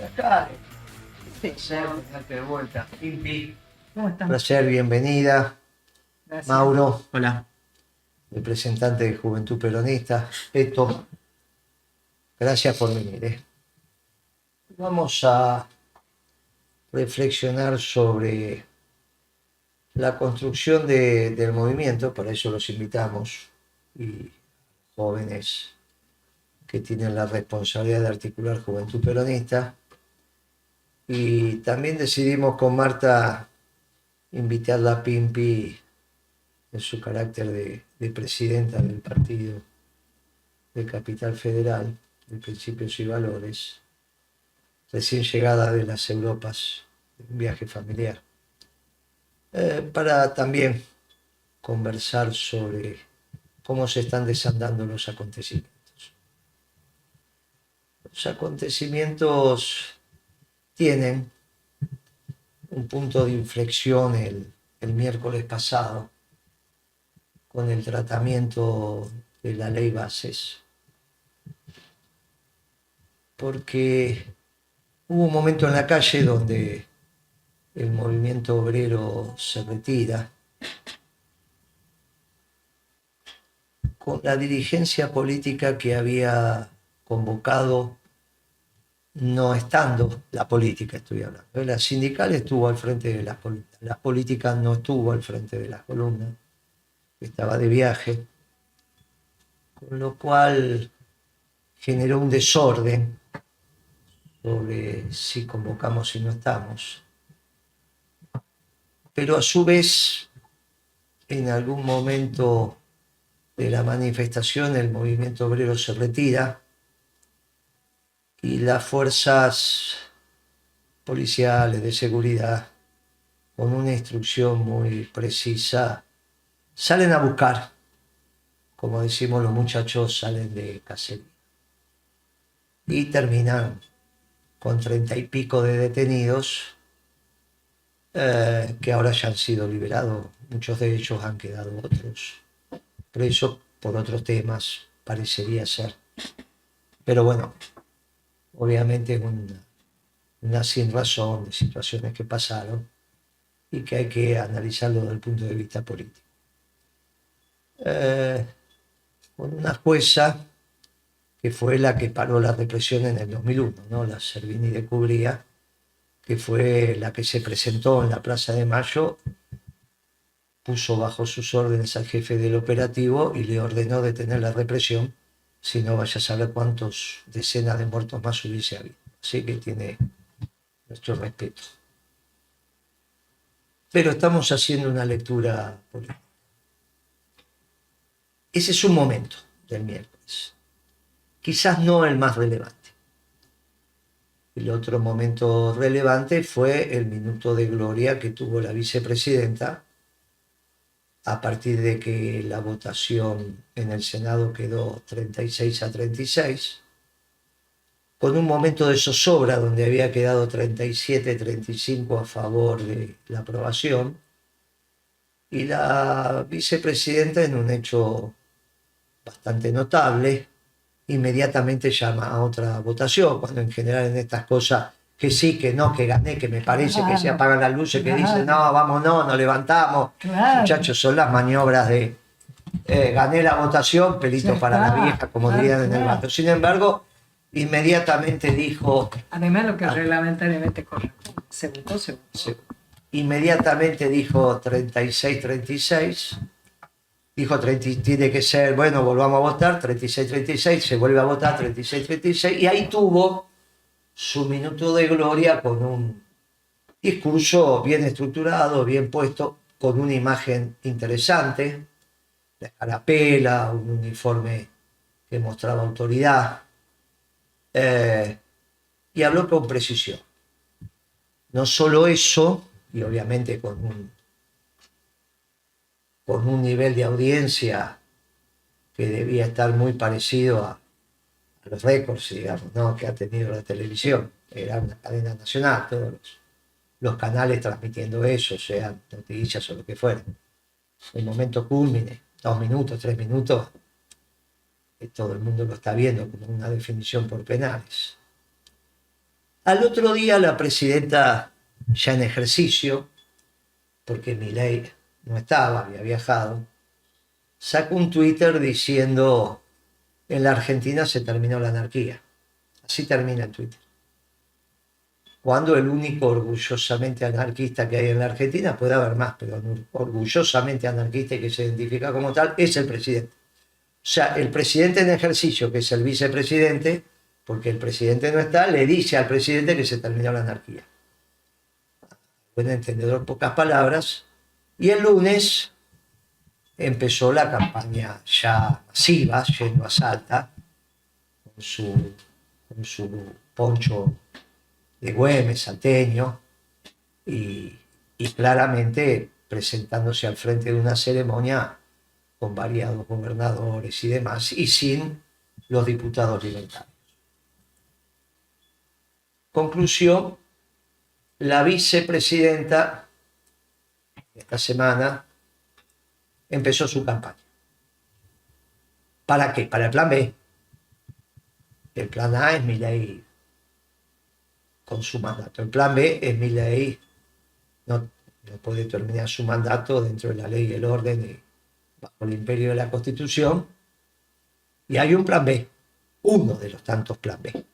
Acá, Sí. placer tenerte de vuelta. Impi, ¿Cómo están? placer, bienvenida. Gracias. Mauro, Hola. representante de Juventud Peronista. Esto, gracias por venir. Vamos a reflexionar sobre la construcción del movimiento, para eso los invitamos, y jóvenes que tienen la responsabilidad de articular Juventud Peronista. Y también decidimos con Marta invitarla a Pimpi en su carácter de presidenta del partido de Capital Federal, de Principios y Valores, recién llegada de las Europas, de un viaje familiar, para también conversar sobre cómo se están desandando los acontecimientos. Los acontecimientos tienen un punto de inflexión el miércoles pasado con el tratamiento de la ley Bases, porque hubo un momento en la calle donde el movimiento obrero se retira, con la dirigencia política que había convocado, no estando la política, estoy hablando. La sindical estuvo al frente de las columnas, la política no estuvo al frente de las columnas, estaba de viaje, con lo cual generó un desorden sobre si convocamos y no estamos. Pero a su vez, en algún momento de la manifestación, el movimiento obrero se retira y las fuerzas policiales de seguridad, con una instrucción muy precisa, salen a buscar, como decimos los muchachos, salen de cacería. Y terminan con 30 y pico de detenidos, que ahora ya han sido liberados. Muchos de ellos han quedado otros presos por otros temas, parecería ser. Pero bueno, obviamente es una sin razón de situaciones que pasaron y que hay que analizarlo desde el punto de vista político. Con una jueza que fue la que paró la represión en el 2001, ¿no? La Servini de Cubría, que fue la que se presentó en la Plaza de Mayo, puso bajo sus órdenes al jefe del operativo y le ordenó detener la represión, si no vaya a saber cuántos decenas de muertos más hubiese habido. Así que tiene nuestro respeto. Pero estamos haciendo una lectura política. Ese es un momento del miércoles, quizás no el más relevante. El otro momento relevante fue el minuto de gloria que tuvo la vicepresidenta a partir de que la votación en el Senado quedó 36-36, con un momento de zozobra donde había quedado 37-35 a favor de la aprobación, y la vicepresidenta, en un hecho bastante notable, inmediatamente llama a otra votación, cuando en general en estas cosas, que sí, que no, que gané, que me parece, que se apagan las luces, que dicen, no, vamos, no, nos levantamos. Claro. Muchachos, son las maniobras de gané la votación, pelito Ya para está, la vieja, como claro, dirían en el claro. barrio. Sin embargo, inmediatamente dijo, Además, lo que reglamentariamente corresponde. Se votó. inmediatamente dijo 36-36, dijo tiene que ser, bueno, volvamos a votar, 36-36, se vuelve a votar 36-36, y ahí tuvo su minuto de gloria con un discurso bien estructurado, bien puesto, con una imagen interesante, la escarapela, un uniforme que mostraba autoridad, y habló con precisión. No solo eso, y obviamente con un nivel de audiencia que debía estar muy parecido a los récords, digamos, ¿no?, que ha tenido la televisión. Era una cadena nacional, todos los canales transmitiendo eso, sean noticias o lo que fuera. El momento cúlmine, 2 minutos, 3 minutos, que todo el mundo lo está viendo como una definición por penales. Al otro día la presidenta, ya en ejercicio, porque Milei no estaba, había viajado, sacó un Twitter diciendo: en la Argentina se terminó la anarquía. Así termina el Twitter. Cuando el único orgullosamente anarquista que hay en la Argentina, puede haber más, pero orgullosamente anarquista y que se identifica como tal, es el presidente. O sea, el presidente en ejercicio, que es el vicepresidente, porque el presidente no está, le dice al presidente que se terminó la anarquía. Buen entendedor, pocas palabras. Y el lunes empezó la campaña ya masiva, yendo a Salta, con su poncho de Güemes, salteño, y claramente presentándose al frente de una ceremonia con variados gobernadores y demás, y sin los diputados libertarios. Conclusión: la vicepresidenta esta semana empezó su campaña. ¿Para qué? Para el plan B. El plan A es Milei con su mandato. El plan B es Milei no puede terminar su mandato dentro de la ley y el orden y bajo el imperio de la Constitución. Y hay un plan B, uno de los tantos plan B.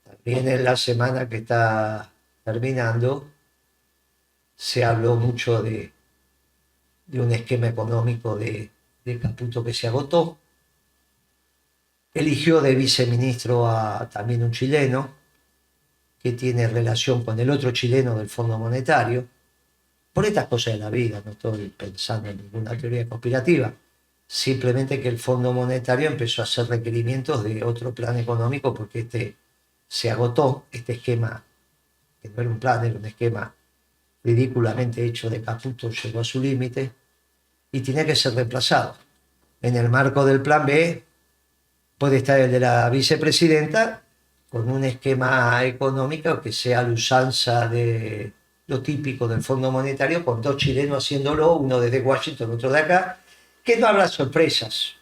También en la semana que está terminando se habló mucho de un esquema económico de Caputo que se agotó. Eligió de viceministro a también un chileno que tiene relación con el otro chileno del Fondo Monetario. Por estas cosas de la vida, no estoy pensando en ninguna teoría conspirativa, simplemente que el Fondo Monetario empezó a hacer requerimientos de otro plan económico porque este se agotó, este esquema, que no era un plan, era un esquema ridículamente hecho de Caputo, llegó a su límite y tenía que ser reemplazado. En el marco del plan B puede estar el de la vicepresidenta con un esquema económico que sea la usanza de lo típico del Fondo Monetario, con dos chilenos haciéndolo, uno desde Washington, otro de acá, que no habrá sorpresas.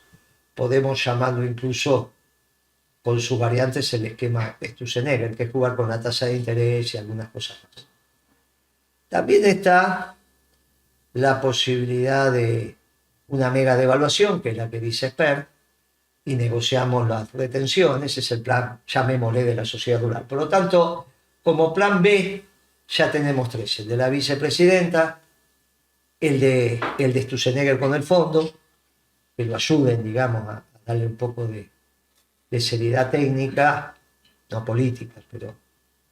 Podemos llamarlo incluso, con sus variantes, el esquema Sturzenegger, que es jugar con la tasa de interés y algunas cosas más. También está la posibilidad de una mega devaluación, que es la que dice Spert, y negociamos las retenciones, es el plan, llamémosle, de la sociedad rural. Por lo tanto, como plan B, ya tenemos tres: el de la vicepresidenta, el de Sturzenegger con el fondo, que lo ayuden, digamos, a darle un poco de seriedad técnica, no política, pero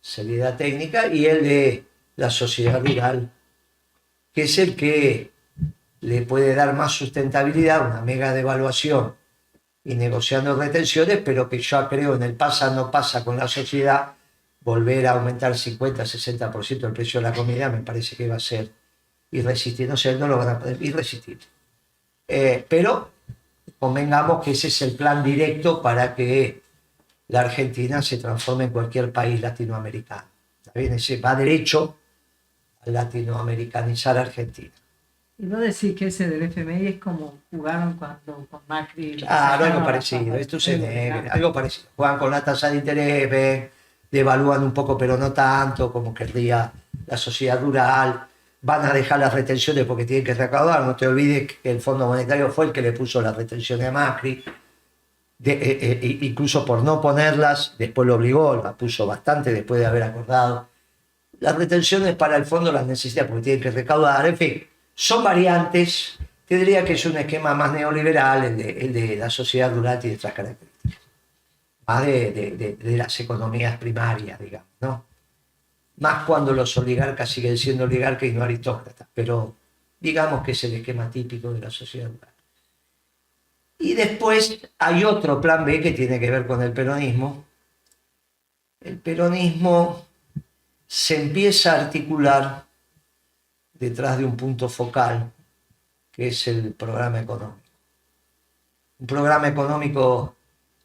seriedad técnica, y el de la sociedad rural, que es el que le puede dar más sustentabilidad, una mega devaluación y negociando retenciones, pero que yo creo en el pasa no pasa con la sociedad, volver a aumentar 50-60% el precio de la comida me parece que va a ser irresistible. No sé, no lo van a poder irresistible. Pero convengamos que ese es el plan directo para que la Argentina se transforme en cualquier país latinoamericano. ¿También? Ese va derecho a latinoamericanizar a Argentina. Y no decir que ese del FMI es como jugaron cuando con Macri. Claro, algo parecido. Esto se negra, algo parecido. Juegan con la tasa de interés, ven, devalúan un poco, pero no tanto, como querría la sociedad rural. Van a dejar las retenciones porque tienen que recaudar. No te olvides que el Fondo Monetario fue el que le puso las retenciones a Macri. Incluso por no ponerlas, después lo obligó, las puso bastante después de haber acordado. Las retenciones para el fondo las necesita porque tienen que recaudar. En fin, son variantes. Te diría que es un esquema más neoliberal, el de la sociedad rural y de otras características. Más de las economías primarias, digamos, ¿no? Más cuando los oligarcas siguen siendo oligarcas y no aristócratas, pero digamos que es el esquema típico de la sociedad rural. Y después hay otro plan B que tiene que ver con el peronismo. El peronismo se empieza a articular detrás de un punto focal, que es el programa económico. Un programa económico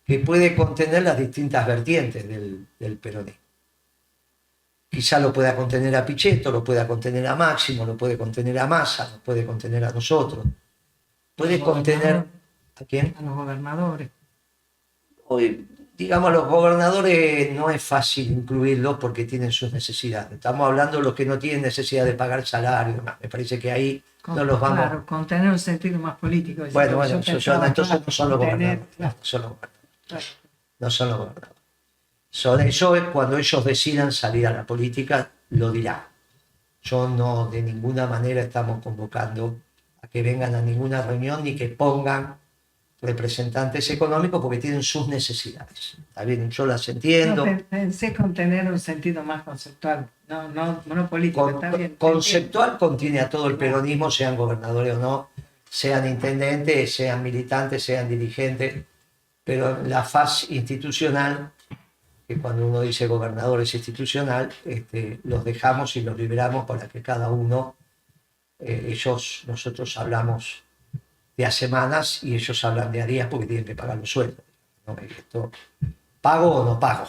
que puede contener las distintas vertientes del peronismo. Quizá lo pueda contener a Pichetto, lo pueda contener a Máximo, lo puede contener a Massa, lo puede contener a nosotros. Puede contener... ¿A quién? A los gobernadores. Hoy, digamos, los gobernadores no es fácil incluirlos porque tienen sus necesidades. Estamos hablando de los que no tienen necesidad de pagar salario, ¿no? Me parece que ahí no los vamos. Claro, con tener un sentido más político. Bueno, Yo entonces pensaba, no son los con tener, gobernadores. claro, No son los gobernadores. claro. No son los gobernadores. Eso es cuando ellos decidan salir a la política, lo dirán. Yo no, de ninguna manera estamos convocando a que vengan a ninguna reunión ni que pongan representantes económicos porque tienen sus necesidades. Está bien, yo las entiendo. No, pensé con tener un sentido más conceptual, no político. Está bien, Conceptual contiene a todo el peronismo, sean gobernadores o no, sean intendentes, sean militantes, sean dirigentes, pero la faz institucional, que cuando uno dice gobernador es institucional, los dejamos y los liberamos para que cada uno, nosotros hablamos de a semanas y ellos hablan de a días porque tienen que pagar los sueldos, ¿no? Esto, ¿pago o no pago?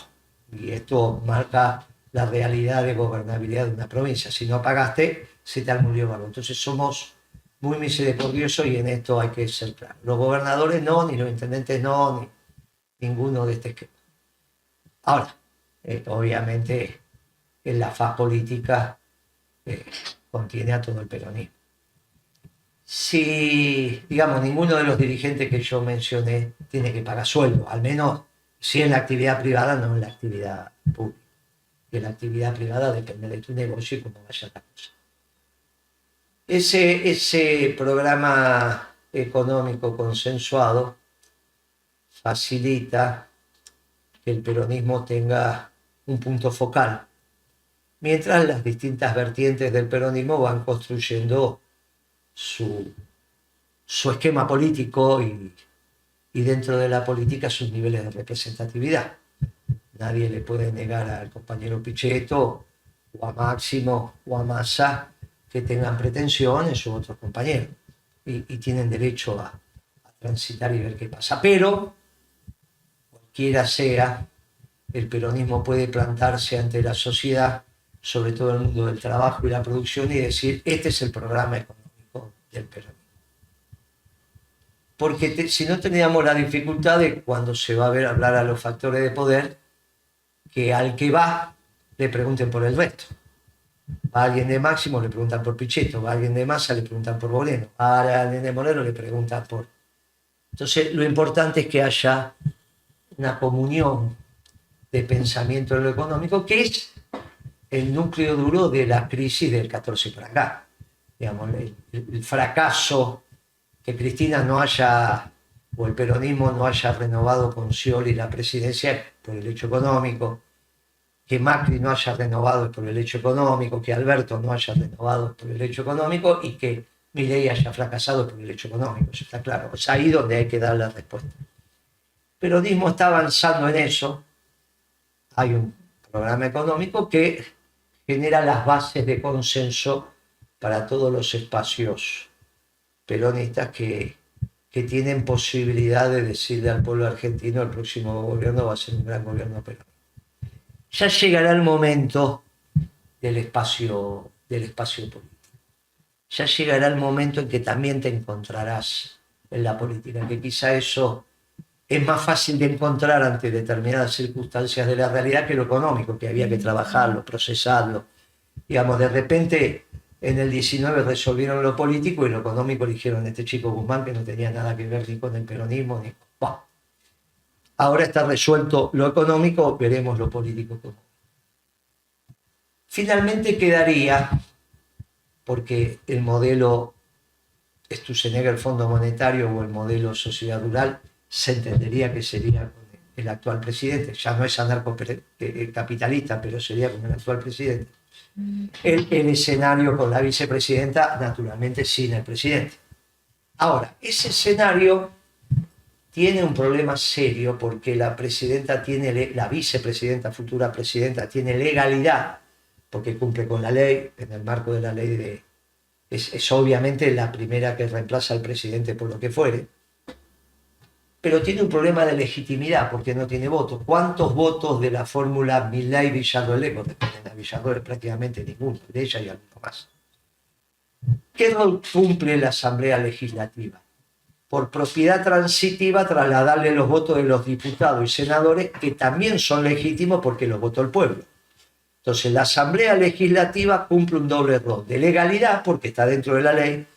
Y esto marca la realidad de gobernabilidad de una provincia. Si no pagaste, se te murió algo. Entonces somos muy misericordiosos y en esto hay que ser claro. Los gobernadores no, ni los intendentes no, ni ninguno de este esquema. Ahora, obviamente, en la faz política contiene a todo el peronismo. Si, digamos, ninguno de los dirigentes que yo mencioné tiene que pagar sueldo, al menos si en la actividad privada, no en la actividad pública. Y en la actividad privada depende de tu negocio y cómo vaya la cosa. Ese programa económico consensuado facilita que el peronismo tenga un punto focal, mientras las distintas vertientes del peronismo van construyendo su esquema político y dentro de la política sus niveles de representatividad. Nadie le puede negar al compañero Pichetto o a Máximo o a Massa que tengan pretensiones o otros compañeros y tienen derecho a transitar y ver qué pasa. Pero, cualquiera sea, el peronismo puede plantarse ante la sociedad, sobre todo el mundo del trabajo y la producción, y decir, este es el programa económico del peronismo. Porque si no teníamos la dificultad de cuando se va a ver hablar a los factores de poder, que al que va le pregunten por el resto. Va alguien de Máximo, le preguntan por Pichetto, va alguien de Massa, le preguntan por Moreno, a alguien de Moreno le preguntan por... Entonces lo importante es que haya una comunión de pensamiento en lo económico, que es el núcleo duro de la crisis del 14 para acá. Digamos, el fracaso que Cristina no haya, o el peronismo no haya renovado con Scioli la presidencia por el hecho económico, que Macri no haya renovado por el hecho económico, que Alberto no haya renovado por el hecho económico y que Milei haya fracasado por el hecho económico. Eso está claro. Es ahí donde hay que dar la respuesta. El peronismo está avanzando en eso. Hay un programa económico que genera las bases de consenso para todos los espacios peronistas que tienen posibilidad de decirle al pueblo argentino el próximo gobierno va a ser un gran gobierno peronista. Ya llegará el momento del espacio político. Ya llegará el momento en que también te encontrarás en la política, que quizá eso es más fácil de encontrar ante determinadas circunstancias de la realidad que lo económico, que había que trabajarlo, procesarlo. Digamos, de repente en el 19 resolvieron lo político y lo económico eligieron a este chico Guzmán que no tenía nada que ver ni con el peronismo ni con... Bah. Ahora está resuelto lo económico, veremos lo político. Finalmente quedaría, porque el modelo Sturzenegger, el Fondo Monetario, o el modelo Sociedad Rural, se entendería que sería con el actual presidente, ya no es anarcocapitalista, pero sería con el actual presidente. El escenario con la vicepresidenta, naturalmente sin el presidente. Ahora, ese escenario tiene un problema serio porque la presidenta tiene, la vicepresidenta, futura presidenta, tiene legalidad, porque cumple con la ley, en el marco de la ley es obviamente la primera que reemplaza al presidente por lo que fuere, pero tiene un problema de legitimidad porque no tiene votos. ¿Cuántos votos de la fórmula Milei-Villarroel? Dependen a Villarroel prácticamente ninguno, de ella y alguno más. ¿Qué rol cumple la Asamblea Legislativa? por propiedad transitiva, trasladarle los votos de los diputados y senadores, que también son legítimos porque los votó el pueblo. Entonces, la Asamblea Legislativa cumple un doble rol, de legalidad, porque está dentro de la ley,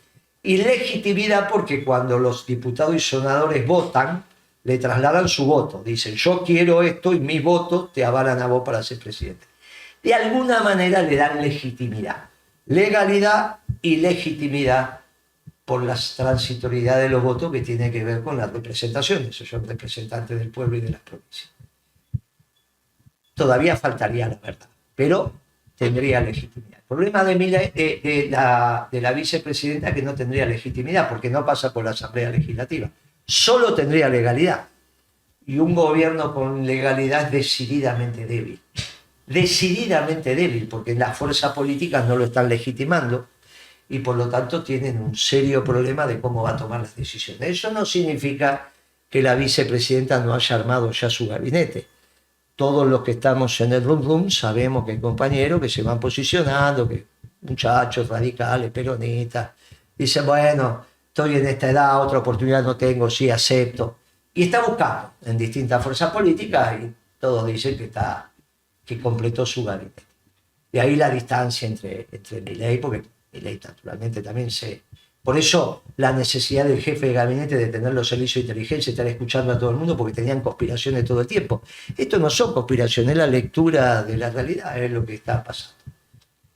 y legitimidad, porque cuando los diputados y senadores votan, le trasladan su voto. Dicen, yo quiero esto y mis votos te avalan a vos para ser presidente. De alguna manera le dan legitimidad. Legalidad y legitimidad por la transitoriedad de los votos, que tiene que ver con la representación. Esos son representantes del pueblo y de las provincias. Todavía faltaría la verdad, pero tendría legitimidad. El problema de la vicepresidenta es que no tendría legitimidad, porque no pasa por la Asamblea Legislativa. Solo tendría legalidad. Y un gobierno con legalidad es decididamente débil. Decididamente débil, porque las fuerzas políticas no lo están legitimando y por lo tanto tienen un serio problema de cómo va a tomar las decisiones. Eso no significa que la vicepresidenta no haya armado ya su gabinete. Todos los que estamos en el room sabemos que hay compañeros que se van posicionando, que muchachos radicales, peronistas, dicen, bueno, estoy en esta edad, otra oportunidad no tengo, sí acepto. Y está buscando en distintas fuerzas políticas y todos dicen que completó su gabinete. De ahí la distancia entre Milei, porque Milei naturalmente también Por eso la necesidad del jefe de gabinete de tener los servicios de inteligencia, estar escuchando a todo el mundo, porque tenían conspiraciones todo el tiempo. Esto no son conspiraciones, es la lectura de la realidad, es lo que está pasando.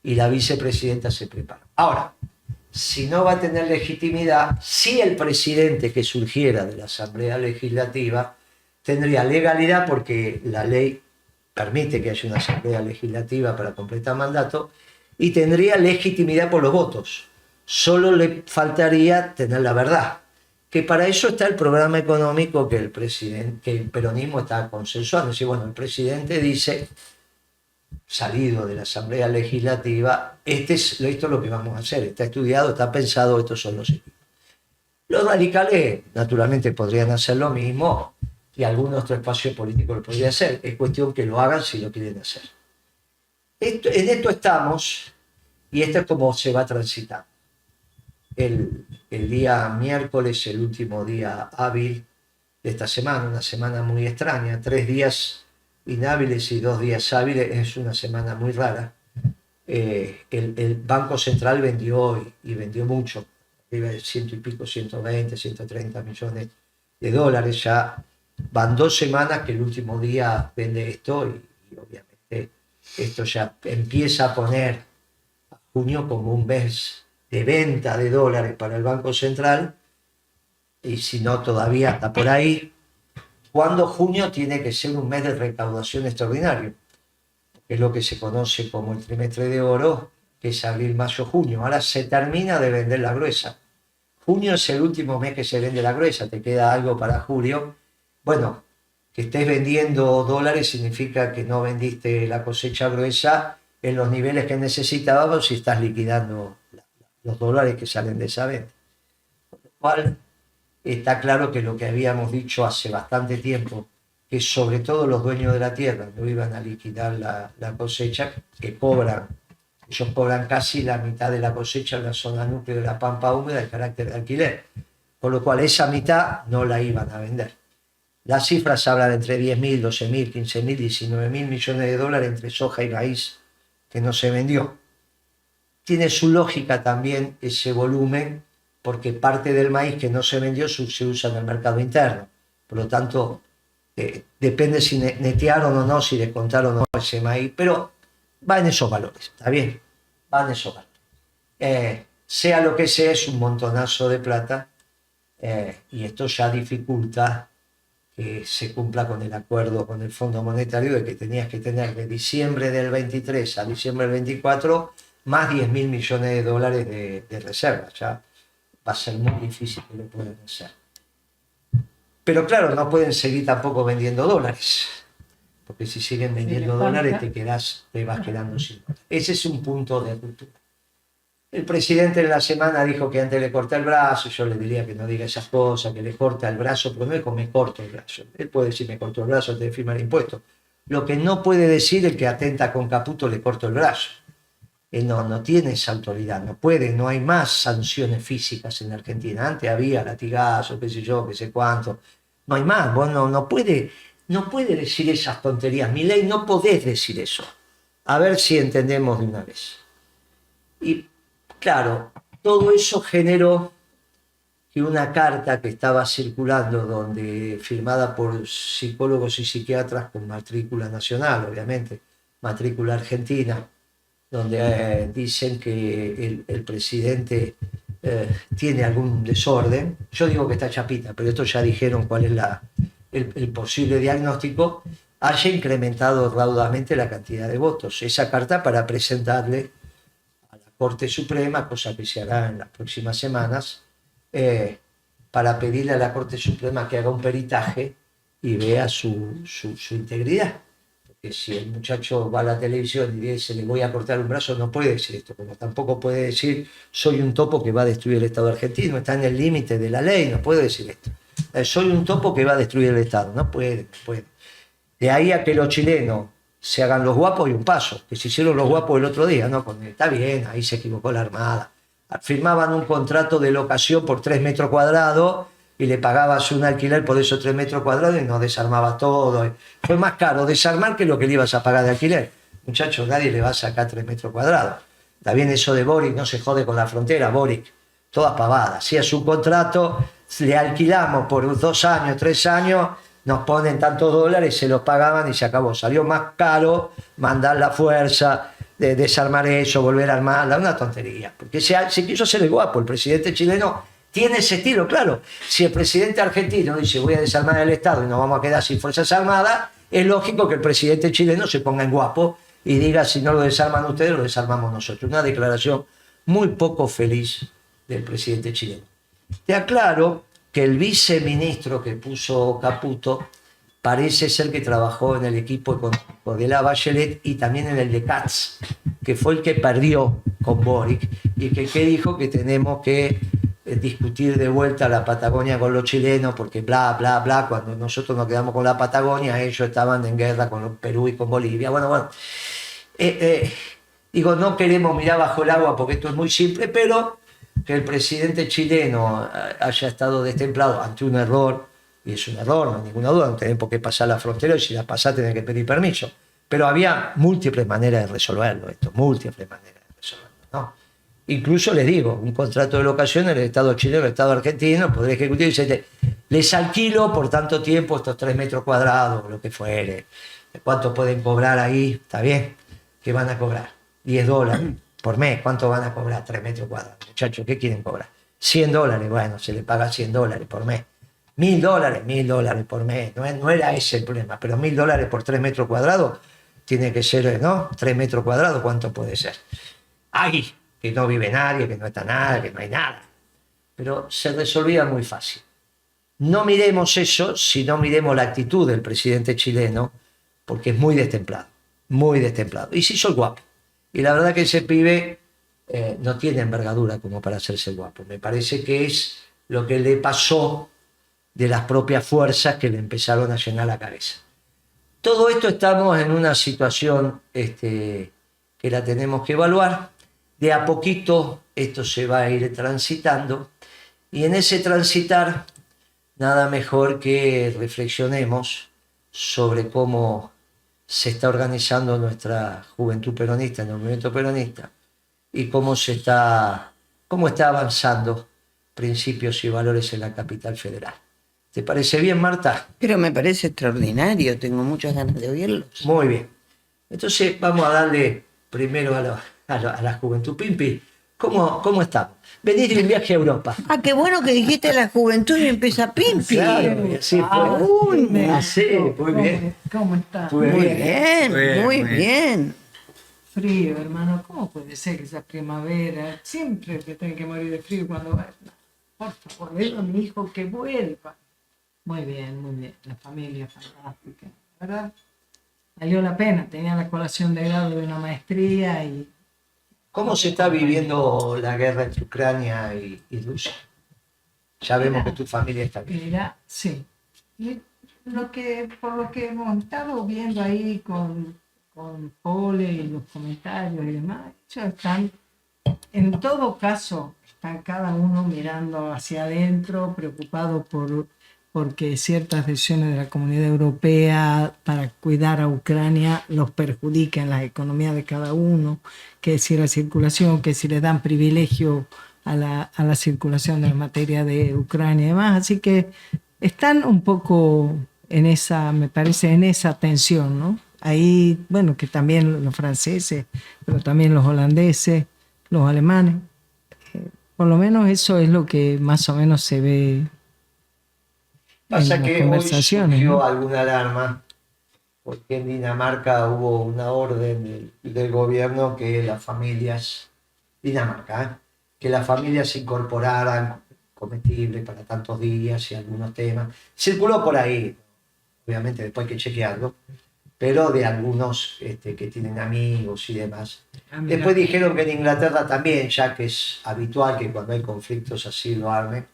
Y la vicepresidenta se prepara. Ahora, si no va a tener legitimidad, si el presidente que surgiera de la Asamblea Legislativa tendría legalidad, porque la ley permite que haya una Asamblea Legislativa para completar mandato, y tendría legitimidad por los votos. Solo le faltaría tener la verdad, que para eso está el programa económico que el peronismo está consensuando. Es decir, bueno, el presidente dice, salido de la Asamblea Legislativa, esto es lo que vamos a hacer, está estudiado, está pensado, estos son los equipos. Los radicales, naturalmente, podrían hacer lo mismo, y algún otro espacio político lo podría hacer. Es cuestión que lo hagan si lo quieren hacer. En esto estamos, y esto es como se va transitando. El día miércoles, el último día hábil de esta semana, una semana muy extraña, 3 días inhábiles y 2 días hábiles, es una semana muy rara. El Banco Central vendió y vendió mucho, arriba de 100 y pico, 120, 130 millones de dólares. Ya van 2 semanas que el último día vende esto y obviamente esto ya empieza a poner a junio como un mes de venta de dólares para el Banco Central, y si no todavía está por ahí, cuando junio tiene que ser un mes de recaudación extraordinario, que es lo que se conoce como el trimestre de oro, que es abril, mayo, junio. Ahora se termina de vender la gruesa. Junio es el último mes que se vende la gruesa, te queda algo para julio. Bueno, que estés vendiendo dólares significa que no vendiste la cosecha gruesa en los niveles que necesitábamos y estás liquidando los dólares que salen de esa venta. Por lo cual está claro que lo que habíamos dicho hace bastante tiempo, que sobre todo los dueños de la tierra no iban a liquidar la cosecha, que ellos cobran casi la mitad de la cosecha en la zona núcleo de la pampa húmeda de carácter de alquiler, por lo cual esa mitad no la iban a vender. Las cifras hablan de entre 10.000, 12.000, 15.000, 19.000 millones de dólares entre soja y maíz que no se vendió. Tiene su lógica también ese volumen, porque parte del maíz que no se vendió se usa en el mercado interno. Por lo tanto, depende si netearon o no, si descontaron o no ese maíz, pero va en esos valores, ¿está bien? Va en esos valores. Sea lo que sea, es un montonazo de plata, y esto ya dificulta que se cumpla con el acuerdo con el Fondo Monetario de que tenías que tener de diciembre del 23 a diciembre del 24 más 10.000 millones de dólares de reservas. Ya va a ser muy difícil que lo puedan hacer. Pero claro, no pueden seguir tampoco vendiendo dólares, porque si siguen vendiendo dólares te vas quedando sin dólares. Ese es un punto de ruptura. El presidente en la semana dijo que antes le corta el brazo. Yo le diría que no diga esas cosas, que le corta el brazo, pero no es como me corto el brazo. Él puede decir me cortó el brazo antes de firmar impuestos. Lo que no puede decir el que atenta con Caputo le corto el brazo. no tiene esa autoridad, no puede, no hay más sanciones físicas en Argentina. Antes había latigazos, qué sé yo, qué sé cuánto. No hay más, vos no puede decir esas tonterías. Milei, no podés decir eso. A ver si entendemos de una vez. Y claro, todo eso generó que una carta que estaba circulando, donde firmada por psicólogos y psiquiatras con matrícula nacional, obviamente, matrícula argentina, donde dicen que el presidente tiene algún desorden. Yo digo que está chapita, pero esto ya dijeron cuál es el posible diagnóstico, haya incrementado raudamente la cantidad de votos. Esa carta para presentarle a la Corte Suprema, cosa que se hará en las próximas semanas, para pedirle a la Corte Suprema que haga un peritaje y vea su integridad. Porque si el muchacho va a la televisión y dice le voy a cortar un brazo, no puede decir esto, como tampoco puede decir soy un topo que va a destruir el Estado argentino, está en el límite de la ley, no puede decir esto. Soy un topo que va a destruir el Estado, no puede, no puede. De ahí a que los chilenos se hagan los guapos y un paso, que se hicieron los guapos el otro día, ¿no? Está bien, ahí se equivocó la Armada. Firmaban un contrato de locación por 3 metros cuadrados y le pagabas un alquiler por esos 3 metros cuadrados y no desarmaba todo. Fue más caro desarmar que lo que le ibas a pagar de alquiler. Muchachos, nadie le va a sacar 3 metros cuadrados. Está bien eso de Boric, no se jode con la frontera, Boric. Todas pavadas. Hacía su contrato, le alquilamos por 2 años, 3 años, nos ponen tantos dólares, se los pagaban y se acabó. Salió más caro mandar la fuerza, de desarmar eso, volver a armarla, una tontería. Porque se quiso hacer el guapo. El presidente chileno tiene ese estilo, claro. Si el presidente argentino dice voy a desarmar el Estado y nos vamos a quedar sin Fuerzas Armadas, es lógico que el presidente chileno se ponga en guapo y diga si no lo desarman ustedes, lo desarmamos nosotros. Una declaración muy poco feliz del presidente chileno. Te aclaro que el viceministro que puso Caputo parece ser que trabajó en el equipo económico de la Bachelet y también en el de Katz, que fue el que perdió con Boric y que dijo que tenemos que discutir de vuelta la Patagonia con los chilenos porque bla, bla, bla, cuando nosotros nos quedamos con la Patagonia, ellos estaban en guerra con Perú y con Bolivia. Bueno. Digo, no queremos mirar bajo el agua porque esto es muy simple, pero que el presidente chileno haya estado destemplado ante un error, y es un error, no hay ninguna duda, no tenés por qué pasar la frontera y si la pasás tenés que pedir permiso. Pero había múltiples maneras de resolverlo, múltiples maneras de resolverlo, ¿no? Incluso les digo, un contrato de locación en el Estado chileno, el Estado argentino, podría ejecutar y dice, les alquilo por tanto tiempo estos 3 metros cuadrados, lo que fuere. ¿Cuánto pueden cobrar ahí? ¿Está bien? ¿Qué van a cobrar? $10 por mes. ¿Cuánto van a cobrar? 3 metros cuadrados. Muchachos, ¿qué quieren cobrar? $100. Bueno, se le paga $100 por mes. $1.000 por mes. No era ese el problema, pero $1.000 por 3 metros cuadrados tiene que ser, ¿no? 3 metros cuadrados, ¿cuánto puede ser? Ahí, que no vive nadie, que no está nada, que no hay nada. Pero se resolvía muy fácil. No miremos eso si no miremos la actitud del presidente chileno, porque es muy destemplado, muy destemplado. Y se hizo el guapo. Y la verdad que ese pibe no tiene envergadura como para hacerse el guapo. Me parece que es lo que le pasó de las propias fuerzas que le empezaron a llenar la cabeza. Todo esto estamos en una situación que la tenemos que evaluar. De a poquito esto se va a ir transitando y en ese transitar nada mejor que reflexionemos sobre cómo se está organizando nuestra juventud peronista, en el movimiento peronista, y cómo está avanzando principios y valores en la capital federal. ¿Te parece bien, Marta? Pero me parece extraordinario, tengo muchas ganas de oírlos. Muy bien. Entonces vamos a darle primero a la juventud. Pimpi, ¿cómo estamos? Venís de un viaje a Europa. Ah, qué bueno que dijiste la juventud y empieza Pimpi. Claro, y así fue. Uy, Sí, muy bien. ¿Cómo está? Muy muy bien. Frío, hermano. ¿Cómo puede ser que esa primavera siempre que tenga que morir de frío cuando va? Por favor, le digo a mi hijo que vuelva. Muy bien, muy bien. La familia fantástica, ¿verdad? Valió la pena. Tenía la colación de grado de una maestría y... ¿Cómo se está viviendo la guerra entre Ucrania y Rusia? Ya vemos que tu familia está bien. Mira, sí. Y por lo que hemos estado viendo ahí con con Pole y los comentarios y demás, ellos están, en todo caso, están cada uno mirando hacia adentro, preocupados porque ciertas decisiones de la Comunidad Europea para cuidar a Ucrania los perjudican las economías de cada uno, que si la circulación, que si le dan privilegio a la circulación de la materia de Ucrania y demás. Así que están un poco en esa, me parece, en esa tensión, ¿no? Ahí, bueno, que también los franceses, pero también los holandeses, los alemanes. Por lo menos eso es lo que más o menos se ve Pasa en las que hoy conversaciones, surgió ¿no? alguna alarma, porque en Dinamarca hubo una orden del gobierno que las familias, Dinamarca, que las familias se incorporaran comestibles para tantos días y algunos temas. Circuló por ahí, obviamente después hay que chequearlo, pero de algunos que tienen amigos y demás. Ah, mira. Después dijeron que en Inglaterra también, ya que es habitual que cuando hay conflictos así lo armen,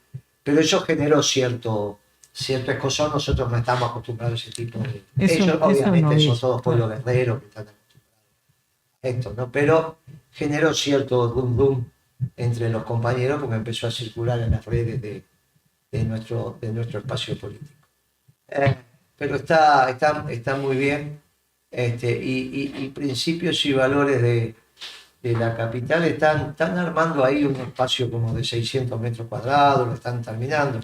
pero eso generó cierto escozor. Nosotros no estamos acostumbrados a ese tipo de... Ellos Eso obviamente no son hizo, todos pueblos claro. guerreros que están acostumbrados a esto, ¿no? Pero generó cierto rum entre los compañeros porque empezó a circular en las redes de nuestro espacio político. Pero está muy bien, y principios y valores de la capital están armando ahí un espacio como de 600 metros cuadrados, lo están terminando.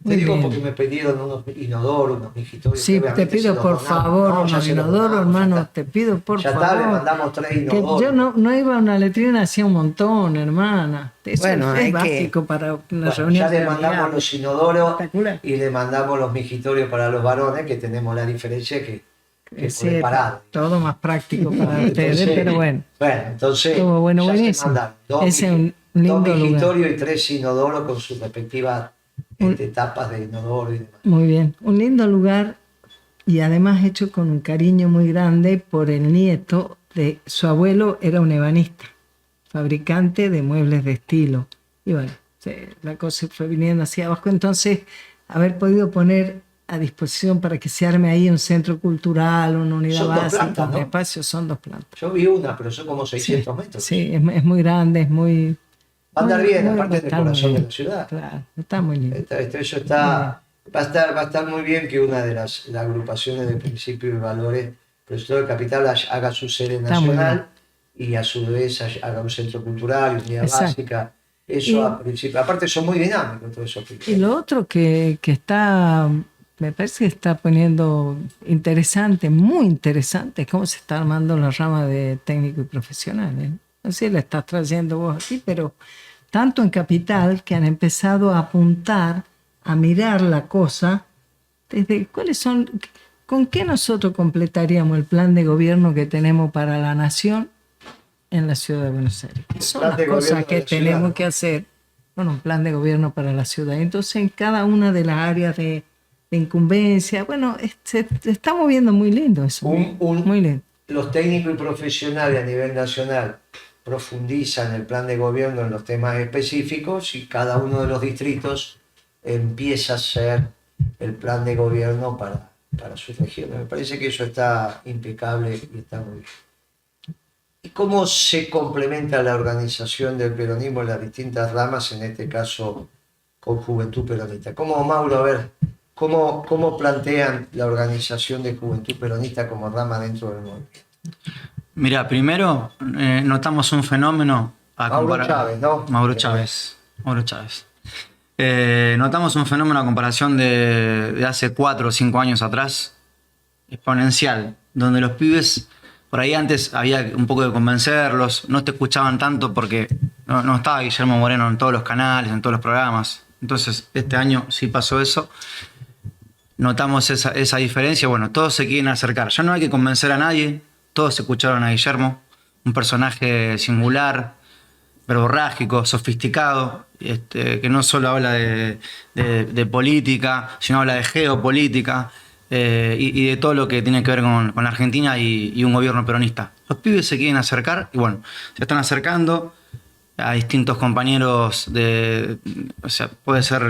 Te Muy digo bien. porque me pidieron unos inodoros, unos mijitorios. Sí, que te obviamente se pido los por donamos. favor, No, ya unos se los inodoros, donamos, ya hermano, está. te pido por Ya está, le favor. mandamos 3 Que inodoros. yo no iba a una letrina hacía un montón, hermana. Eso Bueno, es hay que- básico para una Bueno, reunión ya le de mandamos familiares. los inodoros Espectacular. y le mandamos los mijitorios para los varones, que tenemos la diferencia que por Sí, el parado. todo más práctico para ustedes, Entonces, pero bueno. entonces Estuvo bueno, ya buenísimo. se mandaron Ese es un lindo dos lugar. mijitorios y 3 inodoros con sus respectivas tapas de inodoro y demás. Muy bien, un lindo lugar y además hecho con un cariño muy grande por el nieto de su abuelo, era un ebanista, fabricante de muebles de estilo. Y bueno, la cosa fue viniendo hacia abajo, entonces haber podido poner a disposición para que se arme ahí un centro cultural, una unidad Son 2 básica, plantas, un ¿no? espacio, son 2 plantas. Yo vi una, pero son como 600 metros. Sí, es muy grande, es muy... Va a andar bien, aparte del está muy corazón de bien. la ciudad. Claro, está muy lindo. Eso está, va a estar muy bien que una de las agrupaciones de principios y valores, pero todo el capital haga su sede Está muy nacional y a su vez haga un centro cultural y unidad Exacto. básica. Eso a principio, aparte son muy dinámicos todos esos Y proyectos. lo otro que está, me parece que está poniendo interesante, muy interesante, es cómo se está armando la rama de técnico y profesional, ¿eh? No sé si la estás trayendo vos aquí, pero tanto en Capital que han empezado a apuntar, a mirar la cosa, desde cuáles son, con qué nosotros completaríamos el plan de gobierno que tenemos para la nación en la ciudad de Buenos Aires. Son plan las de cosas gobierno que de la ciudad, tenemos ¿no? que hacer. Bueno, un plan de gobierno para la ciudad. Entonces, en cada una de las áreas de incumbencia, bueno, se está moviendo muy lindo eso. Muy lindo. Los técnicos y profesionales a nivel nacional profundizan el plan de gobierno en los temas específicos y cada uno de los distritos empieza a hacer el plan de gobierno para su región. Me parece que eso está impecable y está muy bien. ¿Y cómo se complementa la organización del peronismo en las distintas ramas, en este caso con Juventud Peronista? ¿Cómo, Mauro, a ver, cómo plantean la organización de Juventud Peronista como rama dentro del movimiento? Mira, primero notamos un fenómeno a Mauro comparar- Chávez, ¿no? Mauro Chávez. Notamos un fenómeno a comparación de hace 4 o 5 años atrás, exponencial, donde los pibes, por ahí antes había un poco de convencerlos, no te escuchaban tanto porque no estaba Guillermo Moreno en todos los canales, en todos los programas. Entonces, este año sí pasó eso. Notamos esa diferencia. Bueno, todos se quieren acercar. Ya no hay que convencer a nadie. Todos escucharon a Guillermo, un personaje singular, verborrágico, sofisticado, que no solo habla de política, sino habla de geopolítica y de todo lo que tiene que ver con la Argentina y un gobierno peronista. Los pibes se quieren acercar y bueno, se están acercando a distintos compañeros o sea, puede ser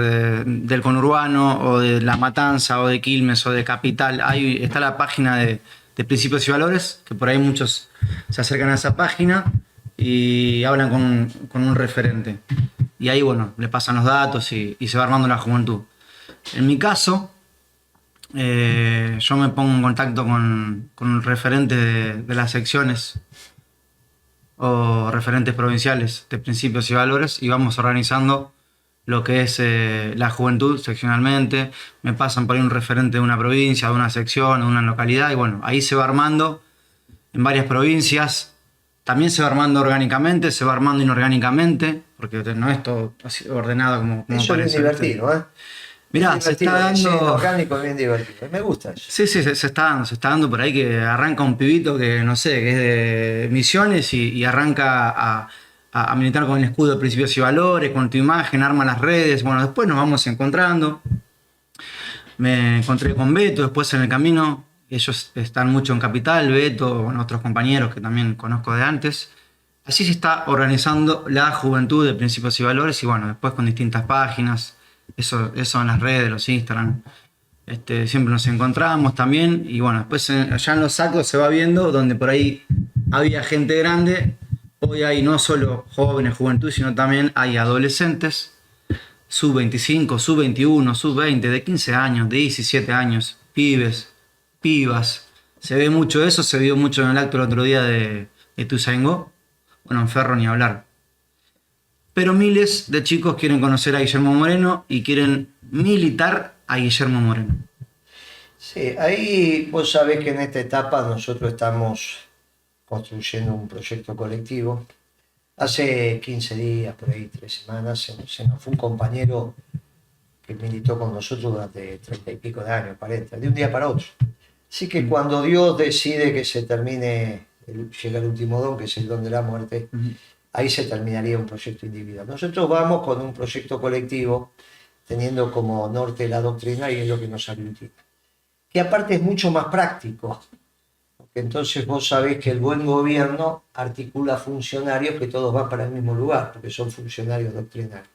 del conurbano o de La Matanza o de Quilmes o de Capital. Ahí está la página de de Principios y Valores, que por ahí muchos se acercan a esa página y hablan con un referente. Y ahí, bueno, le pasan los datos y se va armando la juventud. En mi caso, yo me pongo en contacto con el referente de las secciones o referentes provinciales de Principios y Valores y vamos organizando lo que es la juventud seccionalmente. Me pasan por ahí un referente de una provincia, de una sección, de una localidad y bueno, ahí se va armando en varias provincias. También se va armando orgánicamente, se va armando inorgánicamente, porque no es todo así ordenado como Eso es parece. bien divertido, ¿eh? Mirá, se está dando... Sí, orgánico es bien divertido. Me gusta eso. Sí, se está dando por ahí que arranca un pibito que, no sé, que es de Misiones y arranca a militar con el escudo de Principios y Valores, con tu imagen, arma las redes. Bueno, después nos vamos encontrando. Me encontré con Beto después en el camino. Ellos están mucho en Capital, Beto, bueno, otros compañeros que también conozco de antes. Así se está organizando la juventud de Principios y Valores y bueno, después con distintas páginas. Eso en las redes, los Instagram. Siempre nos encontramos también y bueno, después allá en los actos se va viendo donde por ahí había gente grande, hoy hay no solo jóvenes, juventud, sino también hay adolescentes, sub-25, sub-21, sub-20, de 15 años, de 17 años, pibes, pibas. Se ve mucho eso, se vio mucho en el acto el otro día de Ituzaingó, bueno, en Ferro ni hablar. Pero miles de chicos quieren conocer a Guillermo Moreno y quieren militar a Guillermo Moreno. Sí, ahí vos sabés que en esta etapa nosotros estamos construyendo un proyecto colectivo. Hace 15 días, por ahí 3 semanas, se nos fue un compañero que militó con nosotros durante 30 y pico de años, 40, de un día para otro. Así que cuando Dios decide que se termine, llega el último don, que es el don de la muerte, ahí se terminaría un proyecto individual. Nosotros vamos con un proyecto colectivo, teniendo como norte la doctrina y es lo que nos aglutina. Que aparte es mucho más práctico, porque entonces vos sabés que el buen gobierno articula funcionarios que todos van para el mismo lugar, porque son funcionarios doctrinarios.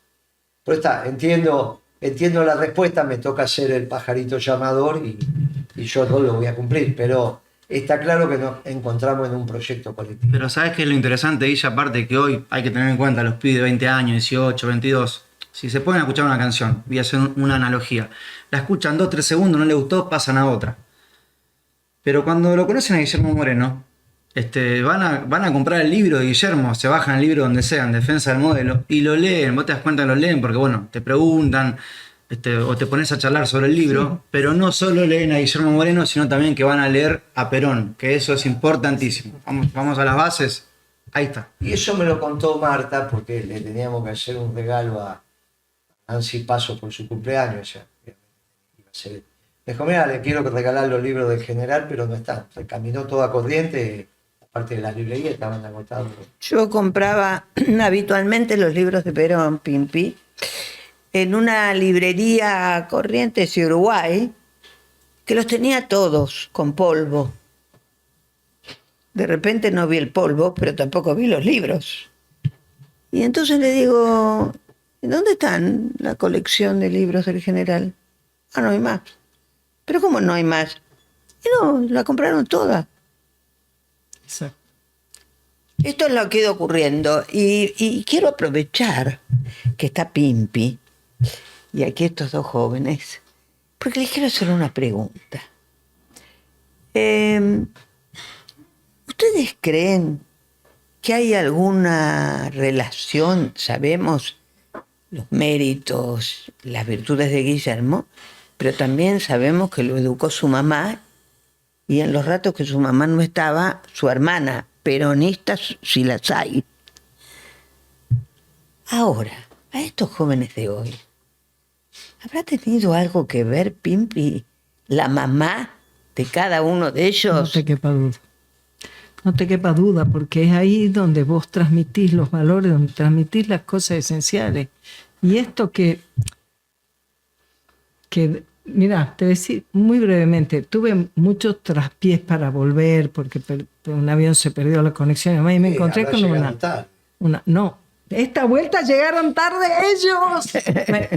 Pero está, entiendo la respuesta, me toca ser el pajarito llamador y yo no lo voy a cumplir, pero está claro que nos encontramos en un proyecto colectivo. Pero ¿sabes qué es lo interesante, Guilla? Aparte que hoy hay que tener en cuenta los pibes de 20 años, 18, 22. Si se pueden escuchar una canción, voy a hacer una analogía. La escuchan 2-3 segundos, no les gustó, pasan a otra. Pero cuando lo conocen a Guillermo Moreno, van a comprar el libro de Guillermo, se bajan el libro donde sea, en defensa del modelo, y lo leen. Vos te das cuenta que lo leen porque, bueno, te preguntan, o te pones a charlar sobre el libro, sí. Pero no solo leen a Guillermo Moreno, sino también que van a leer a Perón, que eso es importantísimo. Vamos a las bases, ahí está. Y eso me lo contó Marta, porque le teníamos que hacer un regalo a Nancy Paso por su cumpleaños. Me dijo, mira, le quiero regalar los libros del general, pero no están. Se caminó toda corriente, aparte de las librerías estaban agotados. Yo compraba habitualmente los libros de Perón, Pimpi, en una librería Corrientes y Uruguay, que los tenía todos con polvo. De repente no vi el polvo, pero tampoco vi los libros. Y entonces le digo, ¿dónde están la colección de libros del general? Ah, no hay más. ¿Pero cómo no hay más? Y no, la compraron toda. Exacto. Esto es lo que ha ido ocurriendo. Y quiero aprovechar que está Pimpi y aquí estos dos jóvenes, porque les quiero hacer una pregunta. ¿Ustedes creen que hay alguna relación, sabemos los méritos, las virtudes de Guillermo, pero también sabemos que lo educó su mamá y en los ratos que su mamá no estaba, su hermana, peronistas si las hay. Ahora, a estos jóvenes de hoy, ¿habrá tenido algo que ver, Pimpi, la mamá de cada uno de ellos? No te quepa duda. No te quepa duda, porque es ahí donde vos transmitís los valores, donde transmitís las cosas esenciales. Y esto que mira, te decía muy brevemente, tuve muchos traspiés para volver, porque un avión se perdió la conexión, y me encontré con una... No, esta vuelta llegaron tarde ellos.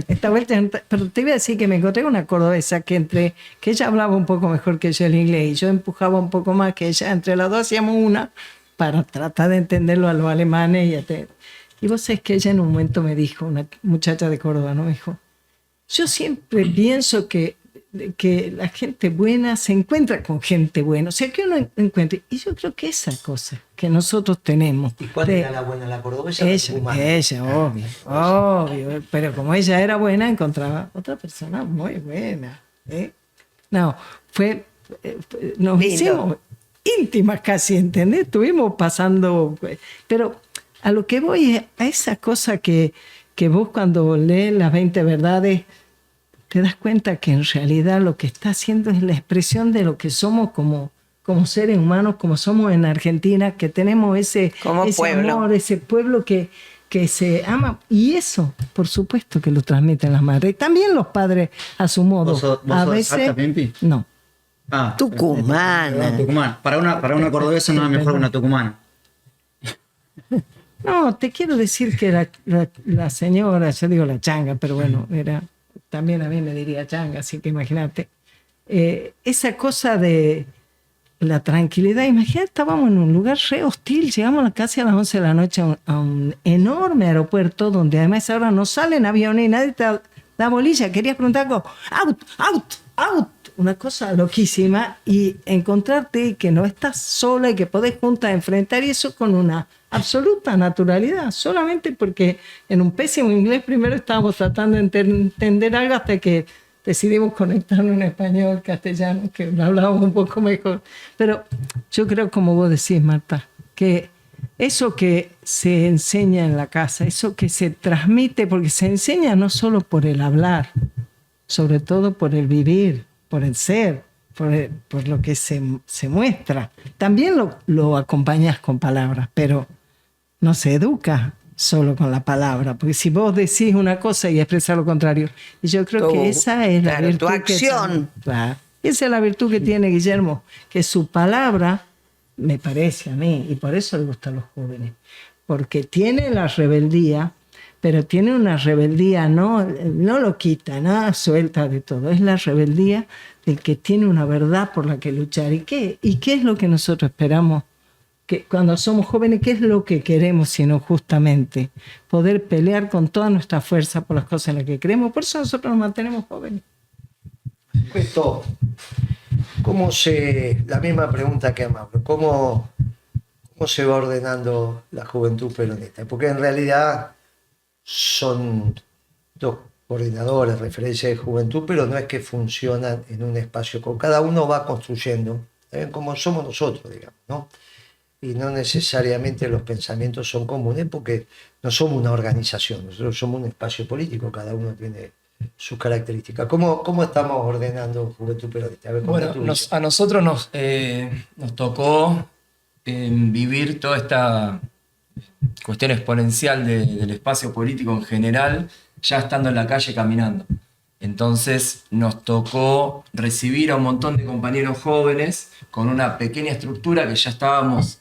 Esta vuelta, pero te iba a decir que me encontré con una cordobesa que ella hablaba un poco mejor que yo el inglés y yo empujaba un poco más que ella. Entre las dos hacíamos una para tratar de entenderlo a los alemanes. Y vos sabés que ella en un momento me dijo, una muchacha de Córdoba, ¿no? Me dijo, yo siempre pienso que la gente buena se encuentra con gente buena, o sea que uno encuentra, y yo creo que esa cosa que nosotros tenemos. ¿Y cuál era la buena, la cordobesa? Ella, obvio, pero como ella era buena, encontraba otra persona muy buena. No, nos hicimos íntimas casi, ¿entendés? Estuvimos pasando, pero a lo que voy es a esa cosa que vos cuando lees las 20 verdades te das cuenta que en realidad lo que está haciendo es la expresión de lo que somos como seres humanos, como somos en Argentina, que tenemos ese pueblo. amor, ese pueblo que se ama. Y eso, por supuesto, que lo transmiten las madres. Y también los padres a su modo. ¿Vos sos a de veces, Salta, Pimpi? no. Ah, Tucumana. Tucumán. Para una cordobesa no es mejor que una tucumana. No, te quiero decir que la señora, yo digo la changa, pero bueno, también a mí me diría changa, así que imagínate. Esa cosa de la tranquilidad, imagínate, estábamos en un lugar re hostil, llegamos casi a las 11 de la noche a un enorme aeropuerto donde además ahora no salen aviones y nadie te da bolilla. Querías preguntar algo, out, una cosa loquísima, y encontrarte que no estás sola y que podés juntas enfrentar eso con una absoluta naturalidad, solamente porque en un pésimo inglés primero estábamos tratando de entender algo hasta que decidimos conectarnos en español, castellano, que lo hablábamos un poco mejor. Pero yo creo, como vos decís, Marta, que eso que se enseña en la casa, eso que se transmite, porque se enseña no solo por el hablar, sobre todo por el vivir, por el ser, por lo que se muestra. También lo acompañas con palabras, pero no se educa solo con la palabra, porque si vos decís una cosa y expresas lo contrario, y yo creo que esa es la virtud. Tu acción. Esa es la virtud que tiene Guillermo, que su palabra, me parece a mí, y por eso le gusta a los jóvenes, porque tiene la rebeldía, pero tiene una rebeldía, no lo quita, nada suelta de todo, es la rebeldía del que tiene una verdad por la que luchar. ¿Y qué es lo que nosotros esperamos? Que cuando somos jóvenes, ¿qué es lo que queremos sino justamente poder pelear con toda nuestra fuerza por las cosas en las que creemos? Por eso nosotros nos mantenemos jóvenes. Esto, la misma pregunta que a Mauro, ¿cómo se va ordenando la juventud peronista? Porque en realidad son dos coordinadores, referencias de juventud, pero no es que funcionan en un espacio, cada uno va construyendo, como somos nosotros, digamos, ¿no? Y no necesariamente los pensamientos son comunes porque no somos una organización, nosotros somos un espacio político, cada uno tiene sus características. ¿Cómo estamos ordenando Juventud Peronista? A ver, bueno, a nosotros nos tocó vivir toda esta cuestión exponencial del espacio político en general, ya estando en la calle caminando. Entonces nos tocó recibir a un montón de compañeros jóvenes con una pequeña estructura que ya estábamos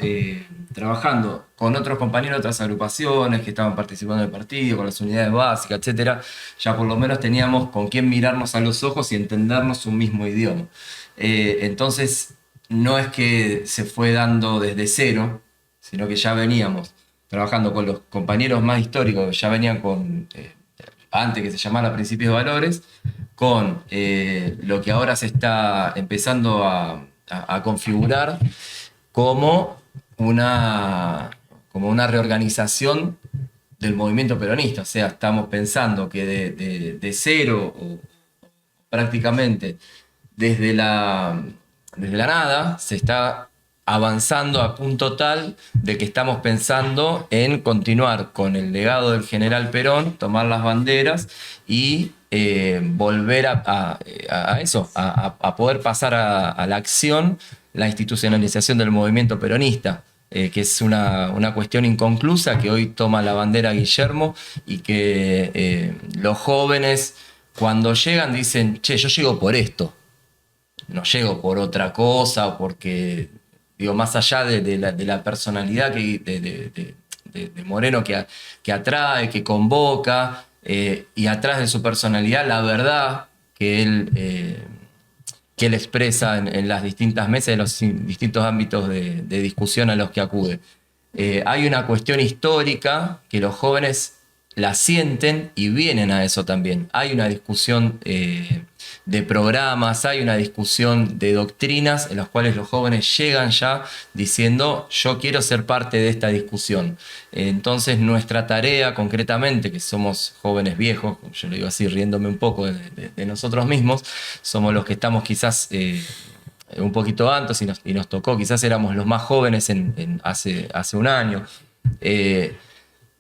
trabajando con otros compañeros de otras agrupaciones que estaban participando del partido, con las unidades básicas, etc. Ya por lo menos teníamos con quién mirarnos a los ojos y entendernos un mismo idioma. Entonces no es que se fue dando desde cero, sino que ya veníamos trabajando con los compañeros más históricos, ya venían con... antes que se llamara Principios de Valores, con lo que ahora se está empezando a configurar como una reorganización del movimiento peronista. O sea, estamos pensando que de cero, o prácticamente desde la nada, se está avanzando a punto tal de que estamos pensando en continuar con el legado del general Perón, tomar las banderas y volver a eso, a poder pasar a la acción la institucionalización del movimiento peronista, que es una cuestión inconclusa que hoy toma la bandera Guillermo y que los jóvenes cuando llegan dicen, che, yo llego por esto, no llego por otra cosa, porque... Digo, más allá de la personalidad de de Moreno que atrae, que convoca, y atrás de su personalidad la verdad que él expresa en las distintas mesas, en los distintos ámbitos de discusión a los que acude. Hay una cuestión histórica que los jóvenes la sienten y vienen a eso también. Hay una discusión de programas, hay una discusión de doctrinas en las cuales los jóvenes llegan ya diciendo yo quiero ser parte de esta discusión. Entonces nuestra tarea concretamente, que somos jóvenes viejos, yo lo digo así riéndome un poco de nosotros mismos, somos los que estamos quizás un poquito antes y nos tocó, quizás éramos los más jóvenes hace un año.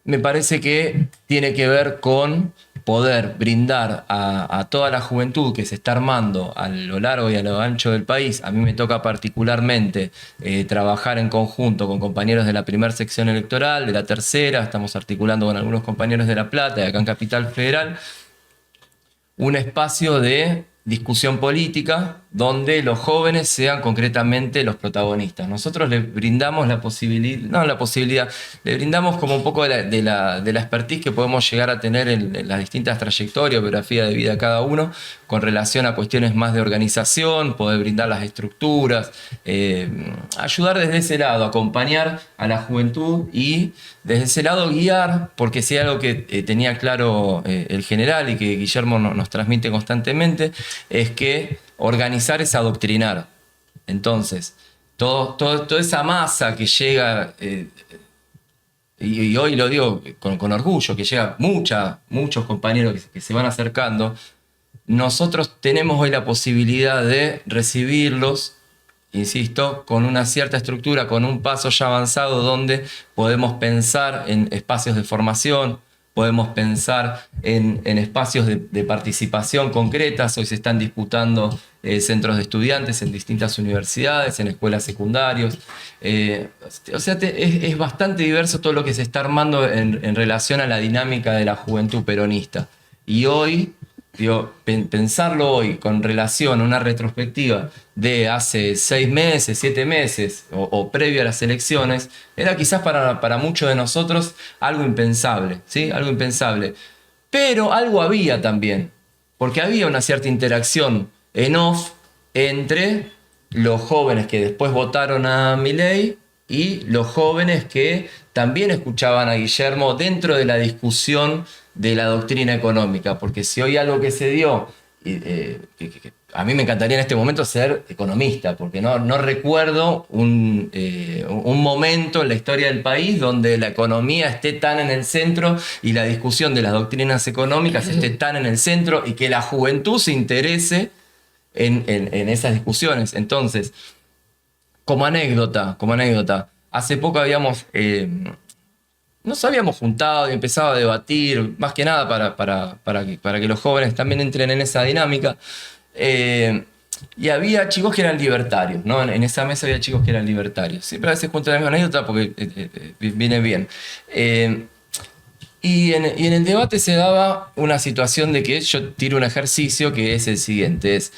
Me parece que tiene que ver con poder brindar a toda la juventud que se está armando a lo largo y a lo ancho del país. A mí me toca particularmente trabajar en conjunto con compañeros de la primera sección electoral, de la tercera, estamos articulando con algunos compañeros de La Plata y acá en Capital Federal, un espacio de discusión política donde los jóvenes sean concretamente los protagonistas. Nosotros les brindamos le brindamos como un poco de la expertise que podemos llegar a tener en las distintas trayectorias, biografía de vida de cada uno, con relación a cuestiones más de organización, poder brindar las estructuras, ayudar desde ese lado, acompañar a la juventud y desde ese lado guiar, porque si hay algo que tenía claro el general y que Guillermo nos transmite constantemente, es que organizar es adoctrinar. Entonces, toda esa masa que llega, y hoy lo digo con orgullo, que llega muchos compañeros que se van acercando, nosotros tenemos hoy la posibilidad de recibirlos, insisto, con una cierta estructura, con un paso ya avanzado donde podemos pensar en espacios de formación, podemos pensar en espacios de participación concretas. Hoy se están disputando centros de estudiantes en distintas universidades, en escuelas secundarias. O sea, es bastante diverso todo lo que se está armando en relación a la dinámica de la juventud peronista. Y hoy, digo, pensarlo hoy con relación a una retrospectiva de hace 6 meses, 7 meses o previo a las elecciones, era quizás para muchos de nosotros algo impensable, ¿sí? Algo impensable. Pero algo había también, porque había una cierta interacción en off entre los jóvenes que después votaron a Milei y los jóvenes que también escuchaban a Guillermo dentro de la discusión de la doctrina económica, porque si hoy algo que se dio, a mí me encantaría en este momento ser economista, porque no recuerdo un momento en la historia del país donde la economía esté tan en el centro y la discusión de las doctrinas económicas esté tan en el centro y que la juventud se interese en esas discusiones. Entonces, como anécdota, hace poco nos habíamos juntado y empezado a debatir, más que nada para que los jóvenes también entren en esa dinámica. Y había chicos que eran libertarios, ¿no? En esa mesa había chicos que eran libertarios. Siempre a veces cuento la misma anécdota porque viene bien. Y en el debate se daba una situación de que yo tiro un ejercicio que es el siguiente. Es,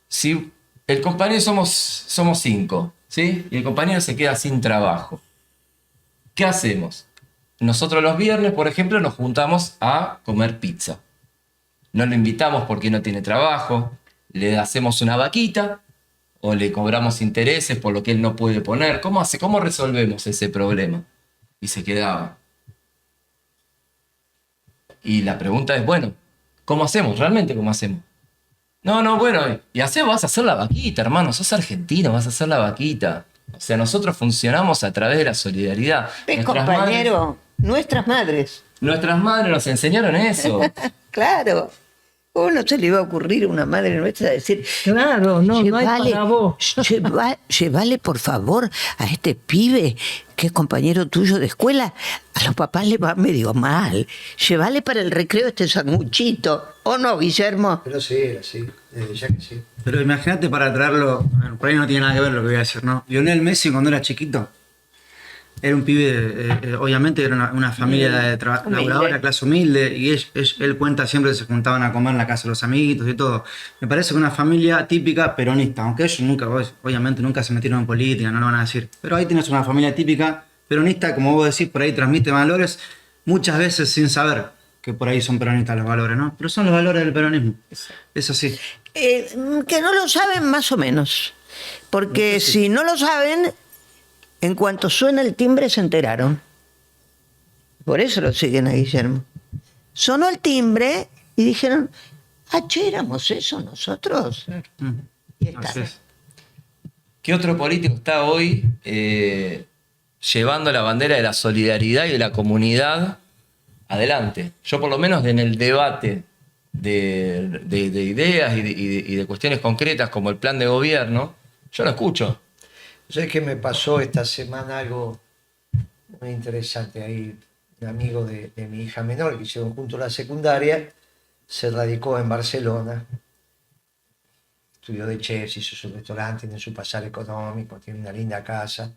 si el compañero somos 5, ¿sí? Y el compañero se queda sin trabajo, ¿qué hacemos? Nosotros los viernes, por ejemplo, nos juntamos a comer pizza. No lo invitamos porque no tiene trabajo, le hacemos una vaquita o le cobramos intereses por lo que él no puede poner. ¿Cómo resolvemos ese problema? Y se quedaba. Y la pregunta es, bueno, ¿cómo hacemos? ¿Realmente cómo hacemos? No, bueno, vas a hacer la vaquita, hermano, sos argentino, vas a hacer la vaquita. O sea, nosotros funcionamos a través de la solidaridad. Compañero, nuestras madres. Nuestras madres nos enseñaron eso. Claro. ¿Cómo no se le iba a ocurrir a una madre nuestra decir, Claro, no hay para vos. Llevale por favor a este pibe que es compañero tuyo de escuela? A los papás le va medio mal. Llevale para el recreo este sanguchito. ¿O no, Guillermo? Pero sí, era así, ya que sí. Pero imagínate para traerlo, por ahí no tiene nada que ver lo que voy a decir, ¿no? Lionel Messi cuando era chiquito, era un pibe, obviamente era una familia laburadora, clase humilde, y él cuenta siempre que se juntaban a comer en la casa de los amiguitos y todo. Me parece que una familia típica peronista, aunque ellos obviamente nunca se metieron en política, no lo van a decir. Pero ahí tienes una familia típica peronista, como vos decís, por ahí transmite valores, muchas veces sin saber que por ahí son peronistas los valores, ¿no? Pero son los valores del peronismo. Es así. Que no lo saben más o menos. Porque si no lo saben, en cuanto suena el timbre se enteraron. Por eso lo siguen a Guillermo. Sonó el timbre y dijeron, che, éramos eso nosotros. Y está. Así es. ¿Qué otro político está hoy llevando la bandera de la solidaridad y de la comunidad adelante? Yo por lo menos en el debate de ideas y de cuestiones concretas como el plan de gobierno, yo lo escucho. ¿Sabes qué me pasó esta semana? Algo muy interesante. Hay un amigo de mi hija menor que hicieron juntos la secundaria, se radicó en Barcelona, estudió de chef, hizo su restaurante, tiene su pasar económico, tiene una linda casa,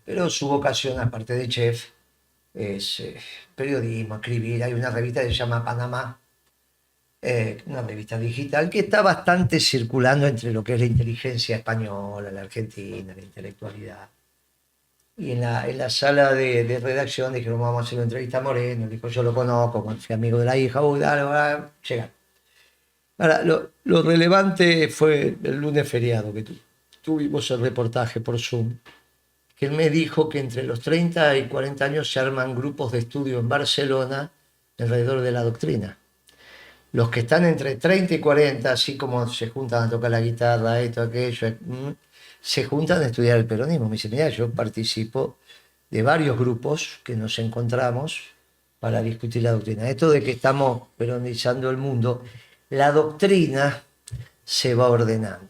pero su vocación, aparte de chef, es periodismo, escribir. Hay una revista que se llama Panamá, una revista digital que está bastante circulando entre lo que es la inteligencia española, la argentina, la intelectualidad. Y en la sala de redacción dijeron, vamos a hacer una entrevista a Moreno. Dijo, yo lo conozco, fui amigo de la hija, dale, llegar. Ahora, lo relevante fue el lunes feriado que tuvimos el reportaje por Zoom, que él me dijo que entre los 30 y 40 años se arman grupos de estudio en Barcelona alrededor de la doctrina. Los que están entre 30 y 40, así como se juntan a tocar la guitarra, esto, aquello, se juntan a estudiar el peronismo. Me dice, mira, yo participo de varios grupos que nos encontramos para discutir la doctrina. Esto de que estamos peronizando el mundo, la doctrina se va ordenando.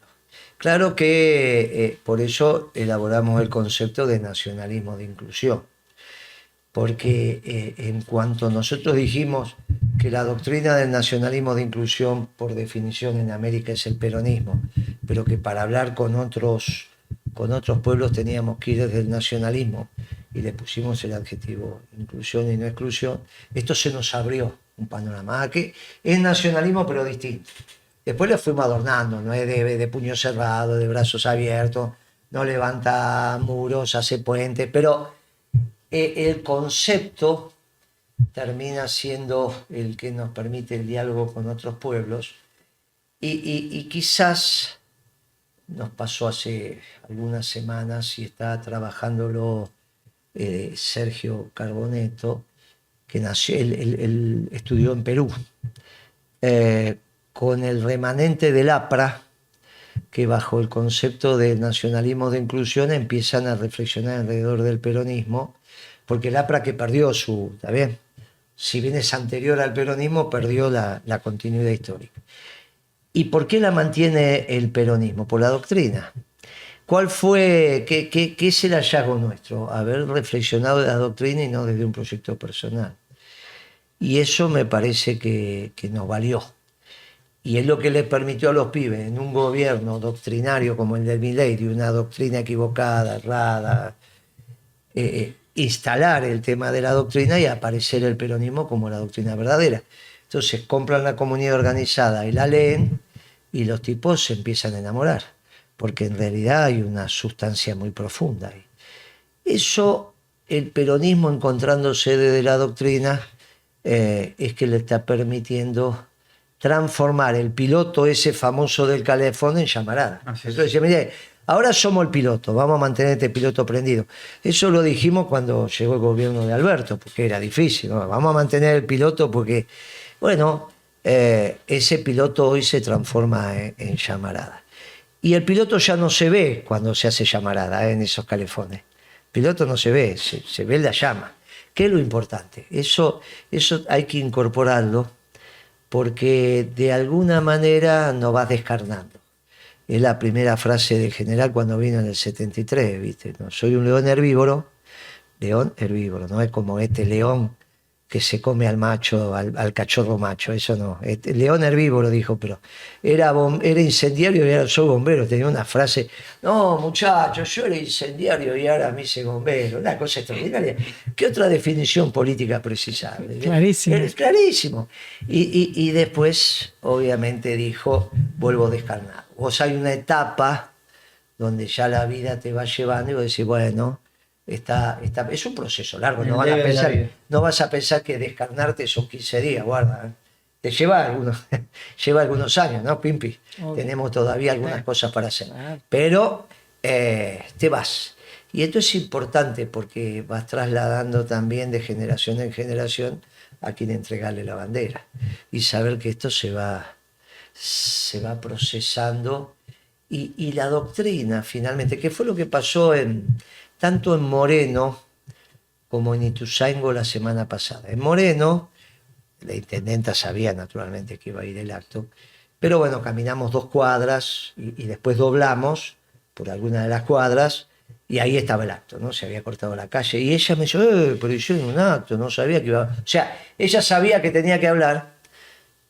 Claro que por eso elaboramos el concepto de nacionalismo de inclusión, porque en cuanto nosotros dijimos que la doctrina del nacionalismo de inclusión, por definición en América, es el peronismo, pero que para hablar con otros pueblos teníamos que ir desde el nacionalismo y le pusimos el adjetivo inclusión y no exclusión, esto se nos abrió un panorama que es nacionalismo pero distinto. Después lo fuimos adornando, no es de puño cerrado, de brazos abiertos, no levanta muros, hace puentes, pero el concepto termina siendo el que nos permite el diálogo con otros pueblos y quizás nos pasó hace algunas semanas y está trabajándolo Sergio Carboneto, que nació, él estudió en Perú, con el remanente del APRA, que bajo el concepto de nacionalismo de inclusión empiezan a reflexionar alrededor del peronismo, porque el APRA que perdió está bien, si bien es anterior al peronismo, perdió la continuidad histórica. ¿Y por qué la mantiene el peronismo? Por la doctrina. ¿Cuál fue, qué es el hallazgo nuestro? Haber reflexionado de la doctrina y no desde un proyecto personal. Y eso me parece que nos valió. Y es lo que les permitió a los pibes, en un gobierno doctrinario como el de Milei, de una doctrina equivocada, errada, instalar el tema de la doctrina y aparecer el peronismo como la doctrina verdadera. Entonces compran la comunidad organizada y la leen y los tipos se empiezan a enamorar, porque en realidad hay una sustancia muy profunda ahí. Eso, el peronismo encontrándose desde la doctrina, es que le está permitiendo transformar el piloto ese famoso del calefón en llamarada. Entonces dice, mire, ahora somos el piloto, vamos a mantener este piloto prendido. Eso lo dijimos cuando llegó el gobierno de Alberto, porque era difícil, ¿no? Vamos a mantener el piloto porque, bueno, ese piloto hoy se transforma en llamarada. Y el piloto ya no se ve cuando se hace llamarada en esos calefones. El piloto no se ve, se ve la llama. ¿Qué es lo importante? Eso hay que incorporarlo porque de alguna manera nos va descarnando. Es la primera frase de General cuando vino en el 73, ¿viste? No, soy un león herbívoro, no es como este león que se come al macho, al cachorro macho, eso no. León herbívoro dijo, pero era incendiario y ahora soy bombero. Tenía una frase, no muchachos, yo era incendiario y ahora me hice bombero, una cosa extraordinaria. ¿Qué otra definición política precisable? Clarísimo. Es clarísimo. Y después, obviamente, dijo, vuelvo descarnado. Vos hay una etapa donde ya la vida te va llevando y vos decís, bueno, es un proceso largo, El no, van a debe de la pensar, vida. no vas a pensar que descarnarte son 15 días, guarda. Te lleva lleva algunos años, ¿no, Pimpi? Obvio. Tenemos todavía algunas Sí. cosas para hacer. Claro. Pero te vas. Y esto es importante porque vas trasladando también de generación en generación a quien entregarle la bandera. Y saber que esto se va procesando. Y la doctrina, finalmente, que fue lo que pasó tanto en Moreno como en Ituzaingó la semana pasada. En Moreno, la intendenta sabía naturalmente que iba a ir el acto, pero bueno, caminamos 2 cuadras y después doblamos por alguna de las cuadras y ahí estaba el acto, ¿no? Se había cortado la calle y ella me dijo, pero hicieron un acto, no sabía que iba... O sea, ella sabía que tenía que hablar,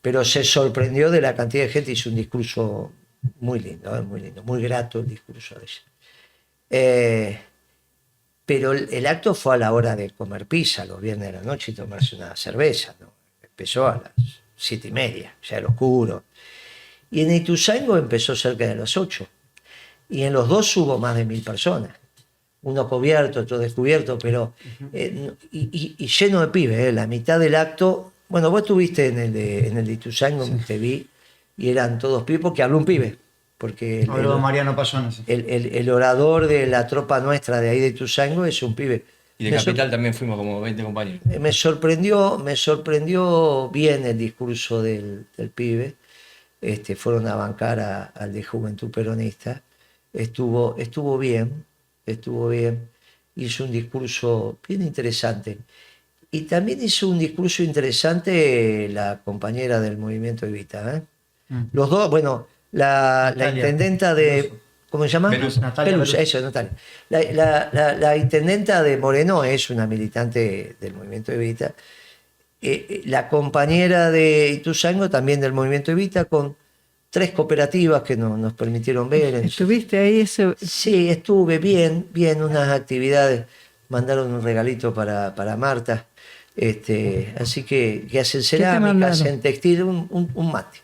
pero se sorprendió de la cantidad de gente, hizo un discurso muy lindo, muy grato el discurso de ella. Pero el acto fue a la hora de comer pizza los viernes de la noche y tomarse una cerveza, ¿no? Empezó a las 7:30, ya era oscuro. Y en Ituzaingó empezó cerca de las 8. Y en los dos hubo más de 1000 personas. Uno cubierto, otro descubierto, pero y lleno de pibes, la mitad del acto. Bueno, vos estuviste en el de Ituzaingó, te vi, y eran todos pibes, porque habló un pibe. Porque Habló Mariano Payón. el orador de la tropa nuestra de ahí de Ituzaingó es un pibe. Y de Me Capital también fuimos como 20 compañeros. Me sorprendió bien el discurso del pibe. Fueron a bancar al de Juventud Peronista. Estuvo bien. Hizo un discurso bien interesante. Y también hizo un discurso interesante la compañera del movimiento Evita, ¿eh? Los dos, bueno, la Natalia intendenta de... Peluso. ¿Cómo se llama? Peluso. Natalia Peluso, Peluso. eso, Natalia. La intendenta de Moreno es una militante del movimiento Evita. La compañera de Ituzaingó también del movimiento Evita, con 3 cooperativas que nos permitieron ver. ¿Estuviste ahí? Sí, estuve bien, unas actividades. Mandaron un regalito para Marta. Así que hacen cerámica, mandaron? hacen textil, un mate.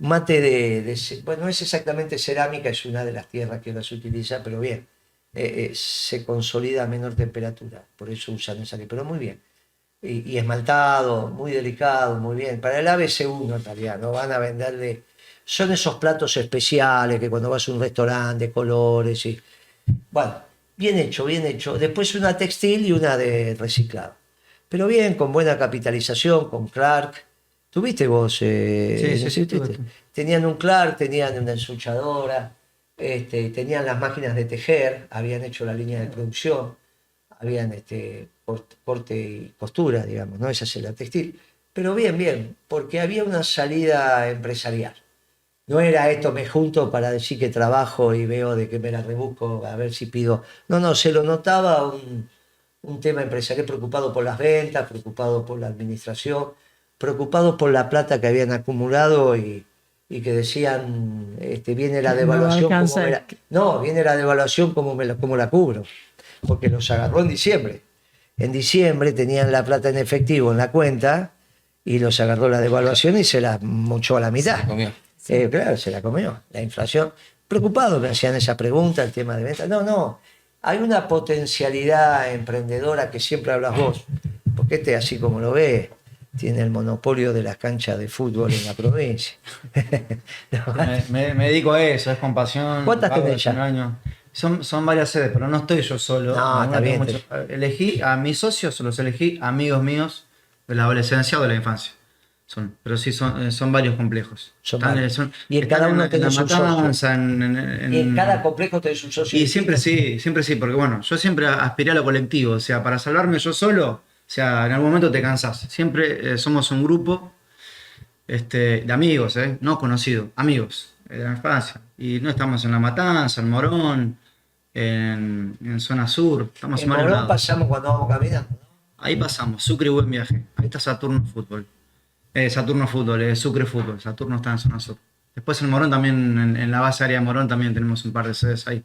Un mate bueno, no es exactamente cerámica, es una de las tierras que ahora se utiliza, pero bien. Se consolida a menor temperatura, por eso usan esa, pero muy bien. Y esmaltado, muy delicado, muy bien. Para el ABC1 en realidad, no van a venderle... Son esos platos especiales que cuando vas a un restaurante, de colores y... Bueno, bien hecho. Después una textil y una de reciclado. Pero bien, con buena capitalización, con Clark. ¿Tuviste vos? Sí, tuve. Tenían un Clark, tenían una ensuchadora, tenían las máquinas de tejer, habían hecho la línea de producción, habían corte y costura, digamos, ¿no? Esa es la textil. Pero bien, porque había una salida empresarial. No era esto, me junto para decir que trabajo y veo de que me la rebusco a ver si pido. No, se lo notaba un tema empresarial, preocupado por las ventas, preocupado por la administración, preocupado por la plata que habían acumulado y que decían, viene la devaluación, viene la devaluación como la cubro, porque los agarró en diciembre. En diciembre tenían la plata en efectivo en la cuenta y los agarró la devaluación y se la mochó a la mitad. Se comió. Claro, se la comió, la inflación. Preocupados me hacían esa pregunta, el tema de ventas. No, hay una potencialidad emprendedora que siempre hablas vos, porque así como lo ves, tiene el monopolio de las canchas de fútbol en la provincia. No, Me dedico a eso, es con pasión. ¿Cuántas hago tenés ya? 19 años. Son varias sedes, pero no estoy yo solo. No, está bien. Elegí a mis socios, los elegí amigos míos de la adolescencia o de la infancia. Pero sí, son varios complejos. Son varios. Y en cada uno tenés un socio. Y en cada complejo tenés un socio. Y siempre sí, porque bueno, yo siempre aspiré a lo colectivo, o sea, para salvarme yo solo, o sea, en algún momento te cansás. Siempre somos un grupo de amigos, no conocidos, amigos de la infancia. Y no estamos en La Matanza, en Morón, en zona sur, estamos En varios Morón lados. pasamos cuando vamos caminando. Ahí pasamos, Sucre y Buen Viaje. Ahí está Saturno Fútbol. Sucre Fútbol. Saturno está en zona sur. Después en Morón también, en la base área de Morón también tenemos un par de sedes ahí.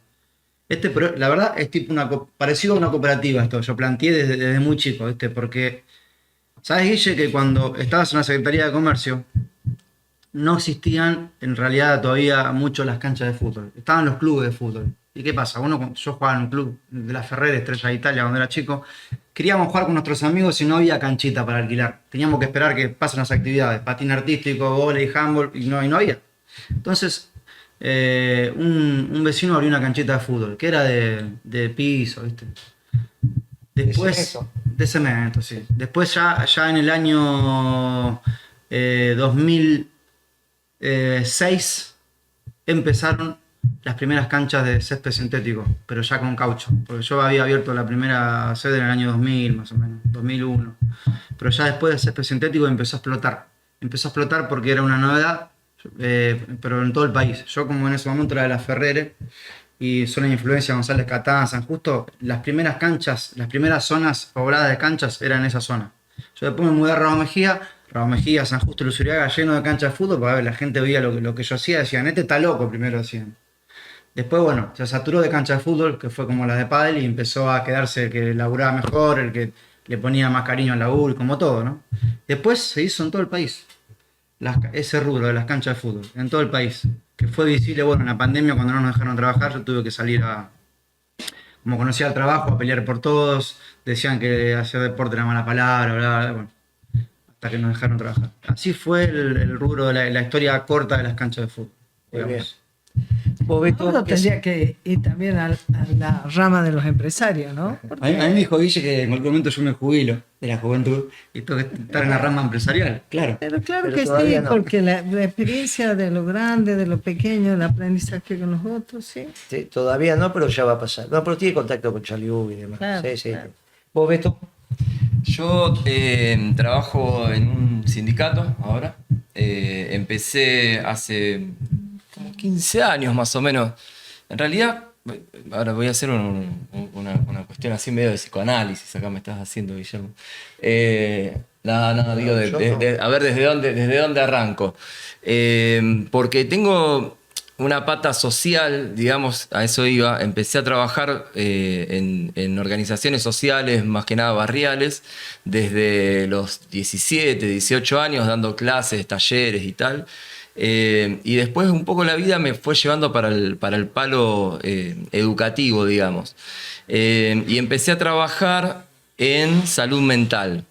Pero la verdad es tipo parecido a una cooperativa esto. Yo planteé desde muy chico, porque ¿sabes, Guille, que cuando estabas en la Secretaría de Comercio no existían en realidad todavía mucho las canchas de fútbol? Estaban los clubes de fútbol. ¿Y qué pasa? Yo jugaba en un club de la Ferrere, Estrella de Italia, cuando era chico. Queríamos jugar con nuestros amigos y no había canchita para alquilar. Teníamos que esperar que pasen las actividades, patín artístico, vóley, handball, y no había. Entonces, un vecino abrió una canchita de fútbol, que era de piso, ¿viste? Después, cemento. de cemento, sí. Después ya en el año 2006 empezaron las primeras canchas de césped sintético, pero ya con caucho. Porque yo había abierto la primera sede en el año 2000, más o menos, 2001. Pero ya después del césped sintético empezó a explotar. Empezó a explotar porque era una novedad, pero en todo el país. Yo como en ese momento era de la Ferrere, y zona de influencia González Catán, San Justo, las primeras canchas, las primeras zonas pobladas de canchas eran en esa zona. Yo después me mudé a Raúl Mejía, San Justo, Luzuriaga, lleno de canchas de fútbol, para ver, la gente veía lo que yo hacía, decían, este está loco, primero decían. Después, bueno, se saturó de canchas de fútbol, que fue como la de pádel, y empezó a quedarse el que laburaba mejor, el que le ponía más cariño al laburo, como todo, ¿no? Después se hizo en todo el país, ese rubro de las canchas de fútbol, en todo el país, que fue visible, bueno, en la pandemia, cuando no nos dejaron trabajar, yo tuve que salir como conocía el trabajo, a pelear por todos, decían que hacer deporte era mala palabra, bla, bla, bueno, hasta que nos dejaron trabajar. Así fue el rubro de la historia corta de las canchas de fútbol, Muy bien. digamos. Vos, Beto, Uno ¿qué tendría que ir también a la rama de los empresarios, ¿no? A mí me dijo Guille que en cualquier momento yo me jubilo de la juventud y tengo que estar en la rama empresarial, claro. Pero claro Pero que sí, todavía no. porque la experiencia de lo grande, de lo pequeño, el aprendizaje con los otros, sí. Sí, todavía no, pero ya va a pasar. No, pero tiene contacto con Charlie Hugo y demás. Claro, Sí, sí. claro. Vos, Beto, Yo trabajo en un sindicato ahora. Empecé hace como 15 años más o menos. En realidad, ahora voy a hacer una cuestión así medio de psicoanálisis. Acá me estás haciendo, Guillermo. No, digo, Yo no. a ver desde dónde arranco. Porque tengo una pata social, digamos, a eso iba. Empecé a trabajar en organizaciones sociales, más que nada barriales, desde los 17, 18 años, dando clases, talleres y tal. Y después un poco la vida me fue llevando para el palo educativo, digamos. Y empecé a trabajar en salud mental,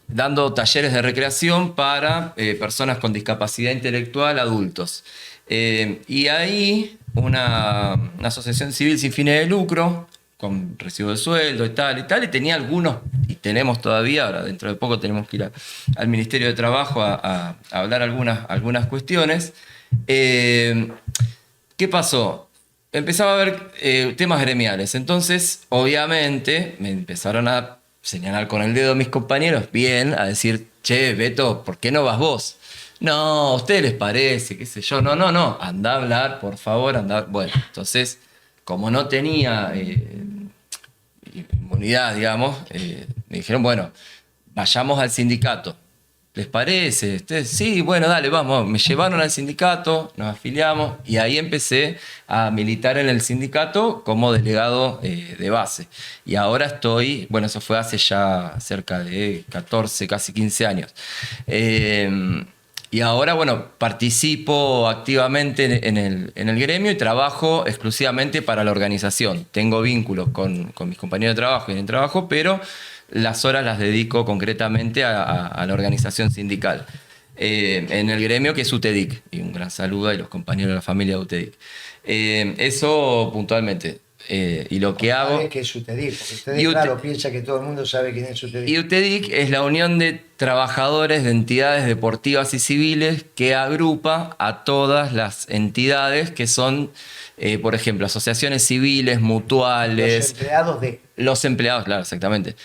dando talleres de recreación para personas con discapacidad intelectual, adultos. Y ahí una asociación civil sin fines de lucro, con recibo de sueldo y tal, y tenía algunos, y tenemos todavía, ahora dentro de poco tenemos que ir al Ministerio de Trabajo a hablar algunas cuestiones. ¿Qué pasó? Empezaba a haber temas gremiales, entonces obviamente me empezaron a señalar con el dedo mis compañeros, bien, a decir, che, Beto, ¿por qué no vas vos? No, a ustedes les parece, qué sé yo, no, anda a hablar, por favor, anda. Bueno, entonces, como no tenía inmunidad, digamos, me dijeron, bueno, vayamos al sindicato. ¿Les parece? ¿Ustedes? Sí, bueno, dale, vamos. Me llevaron al sindicato, nos afiliamos y ahí empecé a militar en el sindicato como delegado de base. Y ahora estoy, bueno, eso fue hace ya cerca de 14, casi 15 años. Y ahora, bueno, participo activamente en el gremio y trabajo exclusivamente para la organización. Tengo vínculos con mis compañeros de trabajo y en el trabajo, pero las horas las dedico concretamente a la organización sindical. En el gremio que es UTEDIC. Y un gran saludo a los compañeros de la familia de UTEDIC. Eso puntualmente. Y lo que hago... ¿sabés qué es UTEDIC? Porque ustedes, claro, piensa que todo el mundo sabe quién es UTEDIC. Y UTEDIC es la unión de trabajadores de entidades deportivas y civiles que agrupa a todas las entidades que son, por ejemplo, asociaciones civiles, mutuales. Los empleados de... Los empleados, claro, exactamente.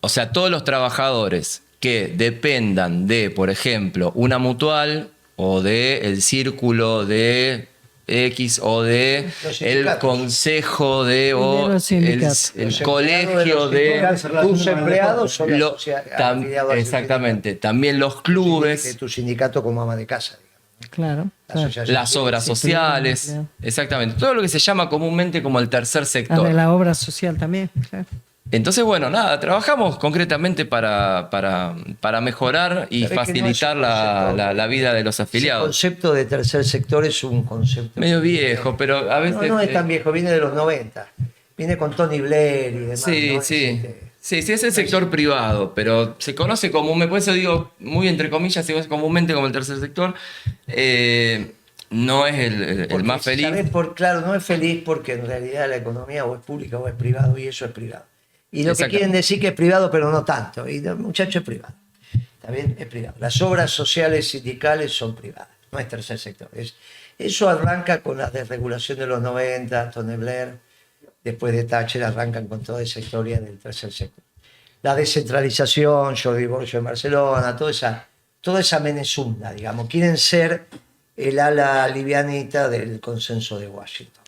O sea, todos los trabajadores que dependan de, por ejemplo, una mutual o del círculo de X o de el consejo de o los sindicatos. el colegio de tus empleados son lo- afiliados al exactamente, también los clubes, de tu sindicato como ama de casa, digamos. Claro, La claro. asociación las civil. obras Sí, sociales, claro. exactamente, todo lo que se llama comúnmente como el tercer La sector. de la obra social también, claro. Entonces, bueno, nada, trabajamos concretamente para mejorar y Sabés que no es facilitar un concepto, la vida de los ese afiliados. concepto de tercer sector es un concepto Medio viejo, pero a veces... no es tan viejo, viene de los 90. Viene con Tony Blair y demás. Sí, ¿no? sí. Sí, sí, es el sector privado, pero se conoce comúnmente, por eso digo muy entre comillas, se conoce comúnmente como el tercer sector. No es el Porque, más feliz. ¿sabés? Claro, no es feliz porque en realidad la economía o es pública o es privado y eso es privado. Y lo que Exacto. quieren decir que es privado, pero no tanto. Y el muchacho es privado. Está bien, es privado. Las obras sociales sindicales son privadas, no es tercer sector. Eso arranca con la desregulación de los 90, Tony Blair, después de Thatcher arrancan con toda esa historia del tercer sector. La descentralización, Jordi Borges en Barcelona, toda esa menezunda, digamos. Quieren ser el ala livianita del consenso de Washington.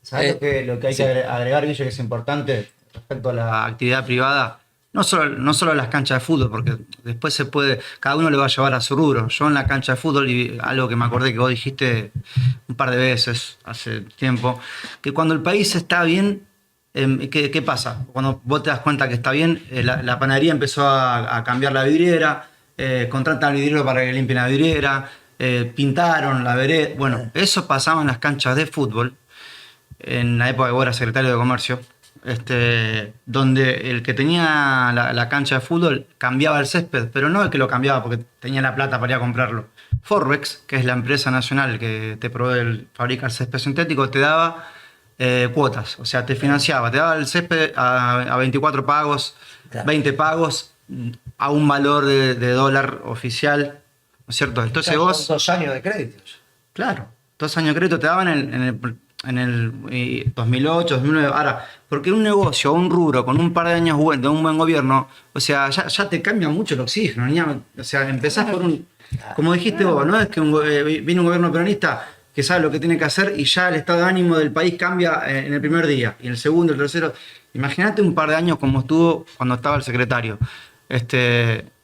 ¿Sabes lo que hay que agregar, Guille, que es importante respecto a la actividad privada? No solo las canchas de fútbol, porque después cada uno le va a llevar a su rubro. Yo en la cancha de fútbol, y algo que me acordé que vos dijiste un par de veces hace tiempo, que cuando el país está bien, ¿qué pasa? Cuando vos te das cuenta que está bien, la panadería empezó a cambiar la vidriera, contratan al vidriero para que limpien la vidriera, pintaron la vereda. Bueno, eso pasaba en las canchas de fútbol, en la época que vos eras secretario de Comercio, donde el que tenía la cancha de fútbol cambiaba el césped, pero no el que lo cambiaba porque tenía la plata para ir a comprarlo. Forrex, que es la empresa nacional que te provee fabrica el césped sintético, te daba cuotas, o sea, te financiaba, te daba el césped a 24 pagos, Claro. 20 pagos, a un valor de dólar oficial, ¿no es cierto? Entonces Son vos... 2 años de créditos. Claro, 2 años de crédito te daban en el 2008, 2009. Ahora, porque un negocio, un rubro con un par de años de un buen gobierno, o sea, ya te cambia mucho el oxígeno. O sea, empezás por como dijiste vos, ¿no? Es que viene un gobierno peronista que sabe lo que tiene que hacer y ya el estado de ánimo del país cambia en el primer día, y en el segundo, el tercero. Imagínate un par de años como estuvo cuando estaba el secretario.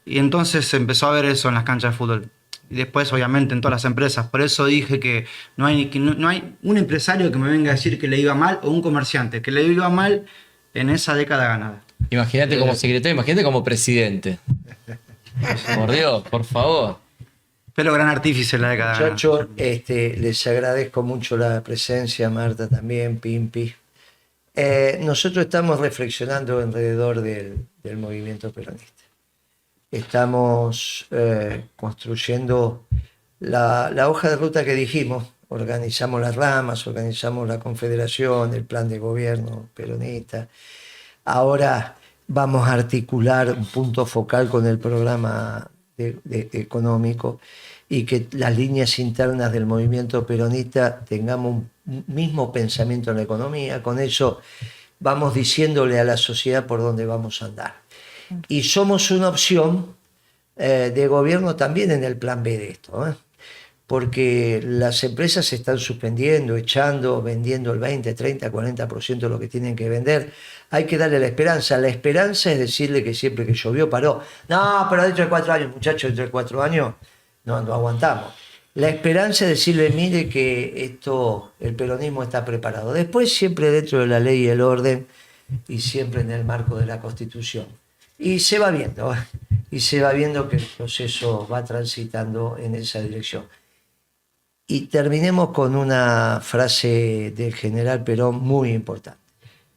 Y entonces se empezó a ver eso en las canchas de fútbol. Y después, obviamente, en todas las empresas. Por eso dije que no hay un empresario que me venga a decir que le iba mal o un comerciante que le iba mal en esa década ganada. Imagínate como secretario, imagínate como presidente. Por Dios, por favor. Pero gran artífice en la década ganada. Muchachos, les agradezco mucho la presencia, Marta también, Pimpi. Nosotros estamos reflexionando alrededor del movimiento peronista. Estamos construyendo la hoja de ruta que dijimos. Organizamos las ramas, organizamos la confederación, el plan de gobierno peronista. Ahora vamos a articular un punto focal con el programa económico y que las líneas internas del movimiento peronista tengamos un mismo pensamiento en la economía. Con eso vamos diciéndole a la sociedad por dónde vamos a andar. Y somos una opción de gobierno también en el plan B de esto, ¿eh? Porque las empresas se están suspendiendo, echando, vendiendo el 20, 30, 40% de lo que tienen que vender. Hay que darle la esperanza. La esperanza es decirle que siempre que llovió paró. No, pero dentro de 4 años, muchachos, dentro de 4 años no aguantamos. La esperanza es decirle, mire que el peronismo está preparado. Después siempre dentro de la ley y el orden y siempre en el marco de la Constitución. Y se va viendo que el proceso va transitando en esa dirección. Y terminemos con una frase del general Perón muy importante,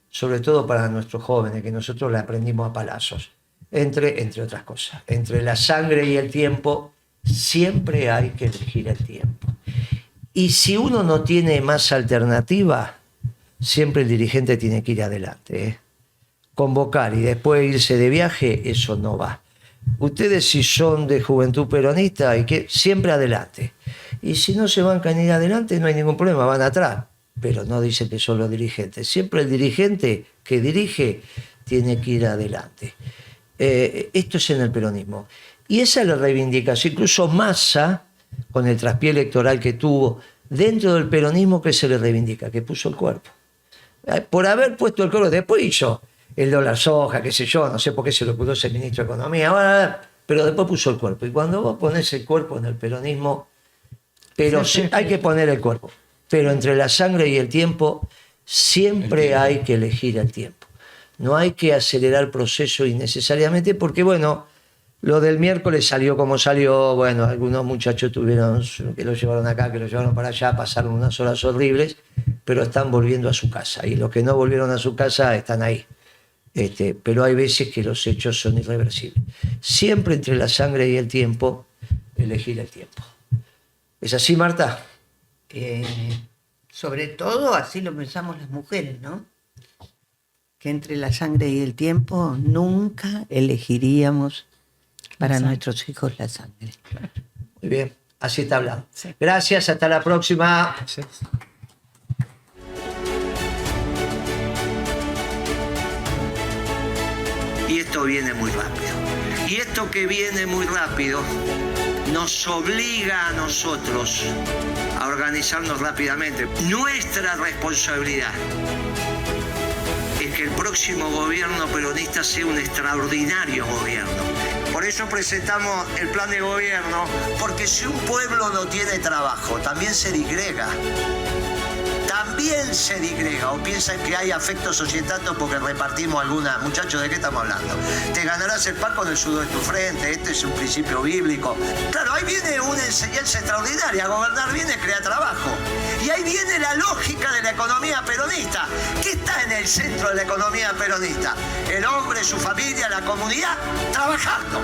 sobre todo para nuestros jóvenes, que nosotros la aprendimos a palazos, entre otras cosas. Entre la sangre y el tiempo, siempre hay que elegir el tiempo. Y si uno no tiene más alternativa, siempre el dirigente tiene que ir adelante, ¿eh? Convocar y después irse de viaje, eso no va. Ustedes si son de Juventud Peronista, hay que siempre adelante. Y si no se bancan ir adelante, no hay ningún problema, van atrás. Pero no dicen que son los dirigentes. Siempre el dirigente que dirige tiene que ir adelante. Esto es en el peronismo. Y esa es la reivindicación. Incluso Massa, con el traspié electoral que tuvo, dentro del peronismo, que se le reivindica, que puso el cuerpo. Por haber puesto el cuerpo, después hizo el dólar soja, qué sé yo, no sé por qué se lo puso ese ministro de Economía, pero después puso el cuerpo. Y cuando vos ponés el cuerpo en el peronismo, hay que poner el cuerpo. Pero entre la sangre y el tiempo, siempre hay que elegir el tiempo. No hay que acelerar el proceso innecesariamente porque, bueno, lo del miércoles salió como salió. Bueno, algunos muchachos tuvieron que lo llevaron acá, que lo llevaron para allá, pasaron unas horas horribles, pero están volviendo a su casa. Y los que no volvieron a su casa están ahí. Pero hay veces que los hechos son irreversibles. Siempre entre la sangre y el tiempo, elegir el tiempo. ¿Es así, Marta? Sobre todo así lo pensamos las mujeres, ¿no? Que entre la sangre y el tiempo nunca elegiríamos para nuestros hijos la sangre. Muy bien, así está hablando. Sí. Gracias, hasta la próxima. Y esto viene muy rápido. Y esto que viene muy rápido nos obliga a nosotros a organizarnos rápidamente. Nuestra responsabilidad es que el próximo gobierno peronista sea un extraordinario gobierno. Por eso presentamos el plan de gobierno, porque si un pueblo no tiene trabajo, también se digrega. También se digrega, o piensan que hay afecto societato porque repartimos algunas. Muchachos, ¿de qué estamos hablando? Te ganarás el pan con el sudor de tu frente. Este es un principio bíblico. Claro, ahí viene una enseñanza extraordinaria. Gobernar bien es crear trabajo. Y ahí viene la lógica de la economía peronista. ¿Qué está en el centro de la economía peronista? El hombre, su familia, la comunidad, trabajando.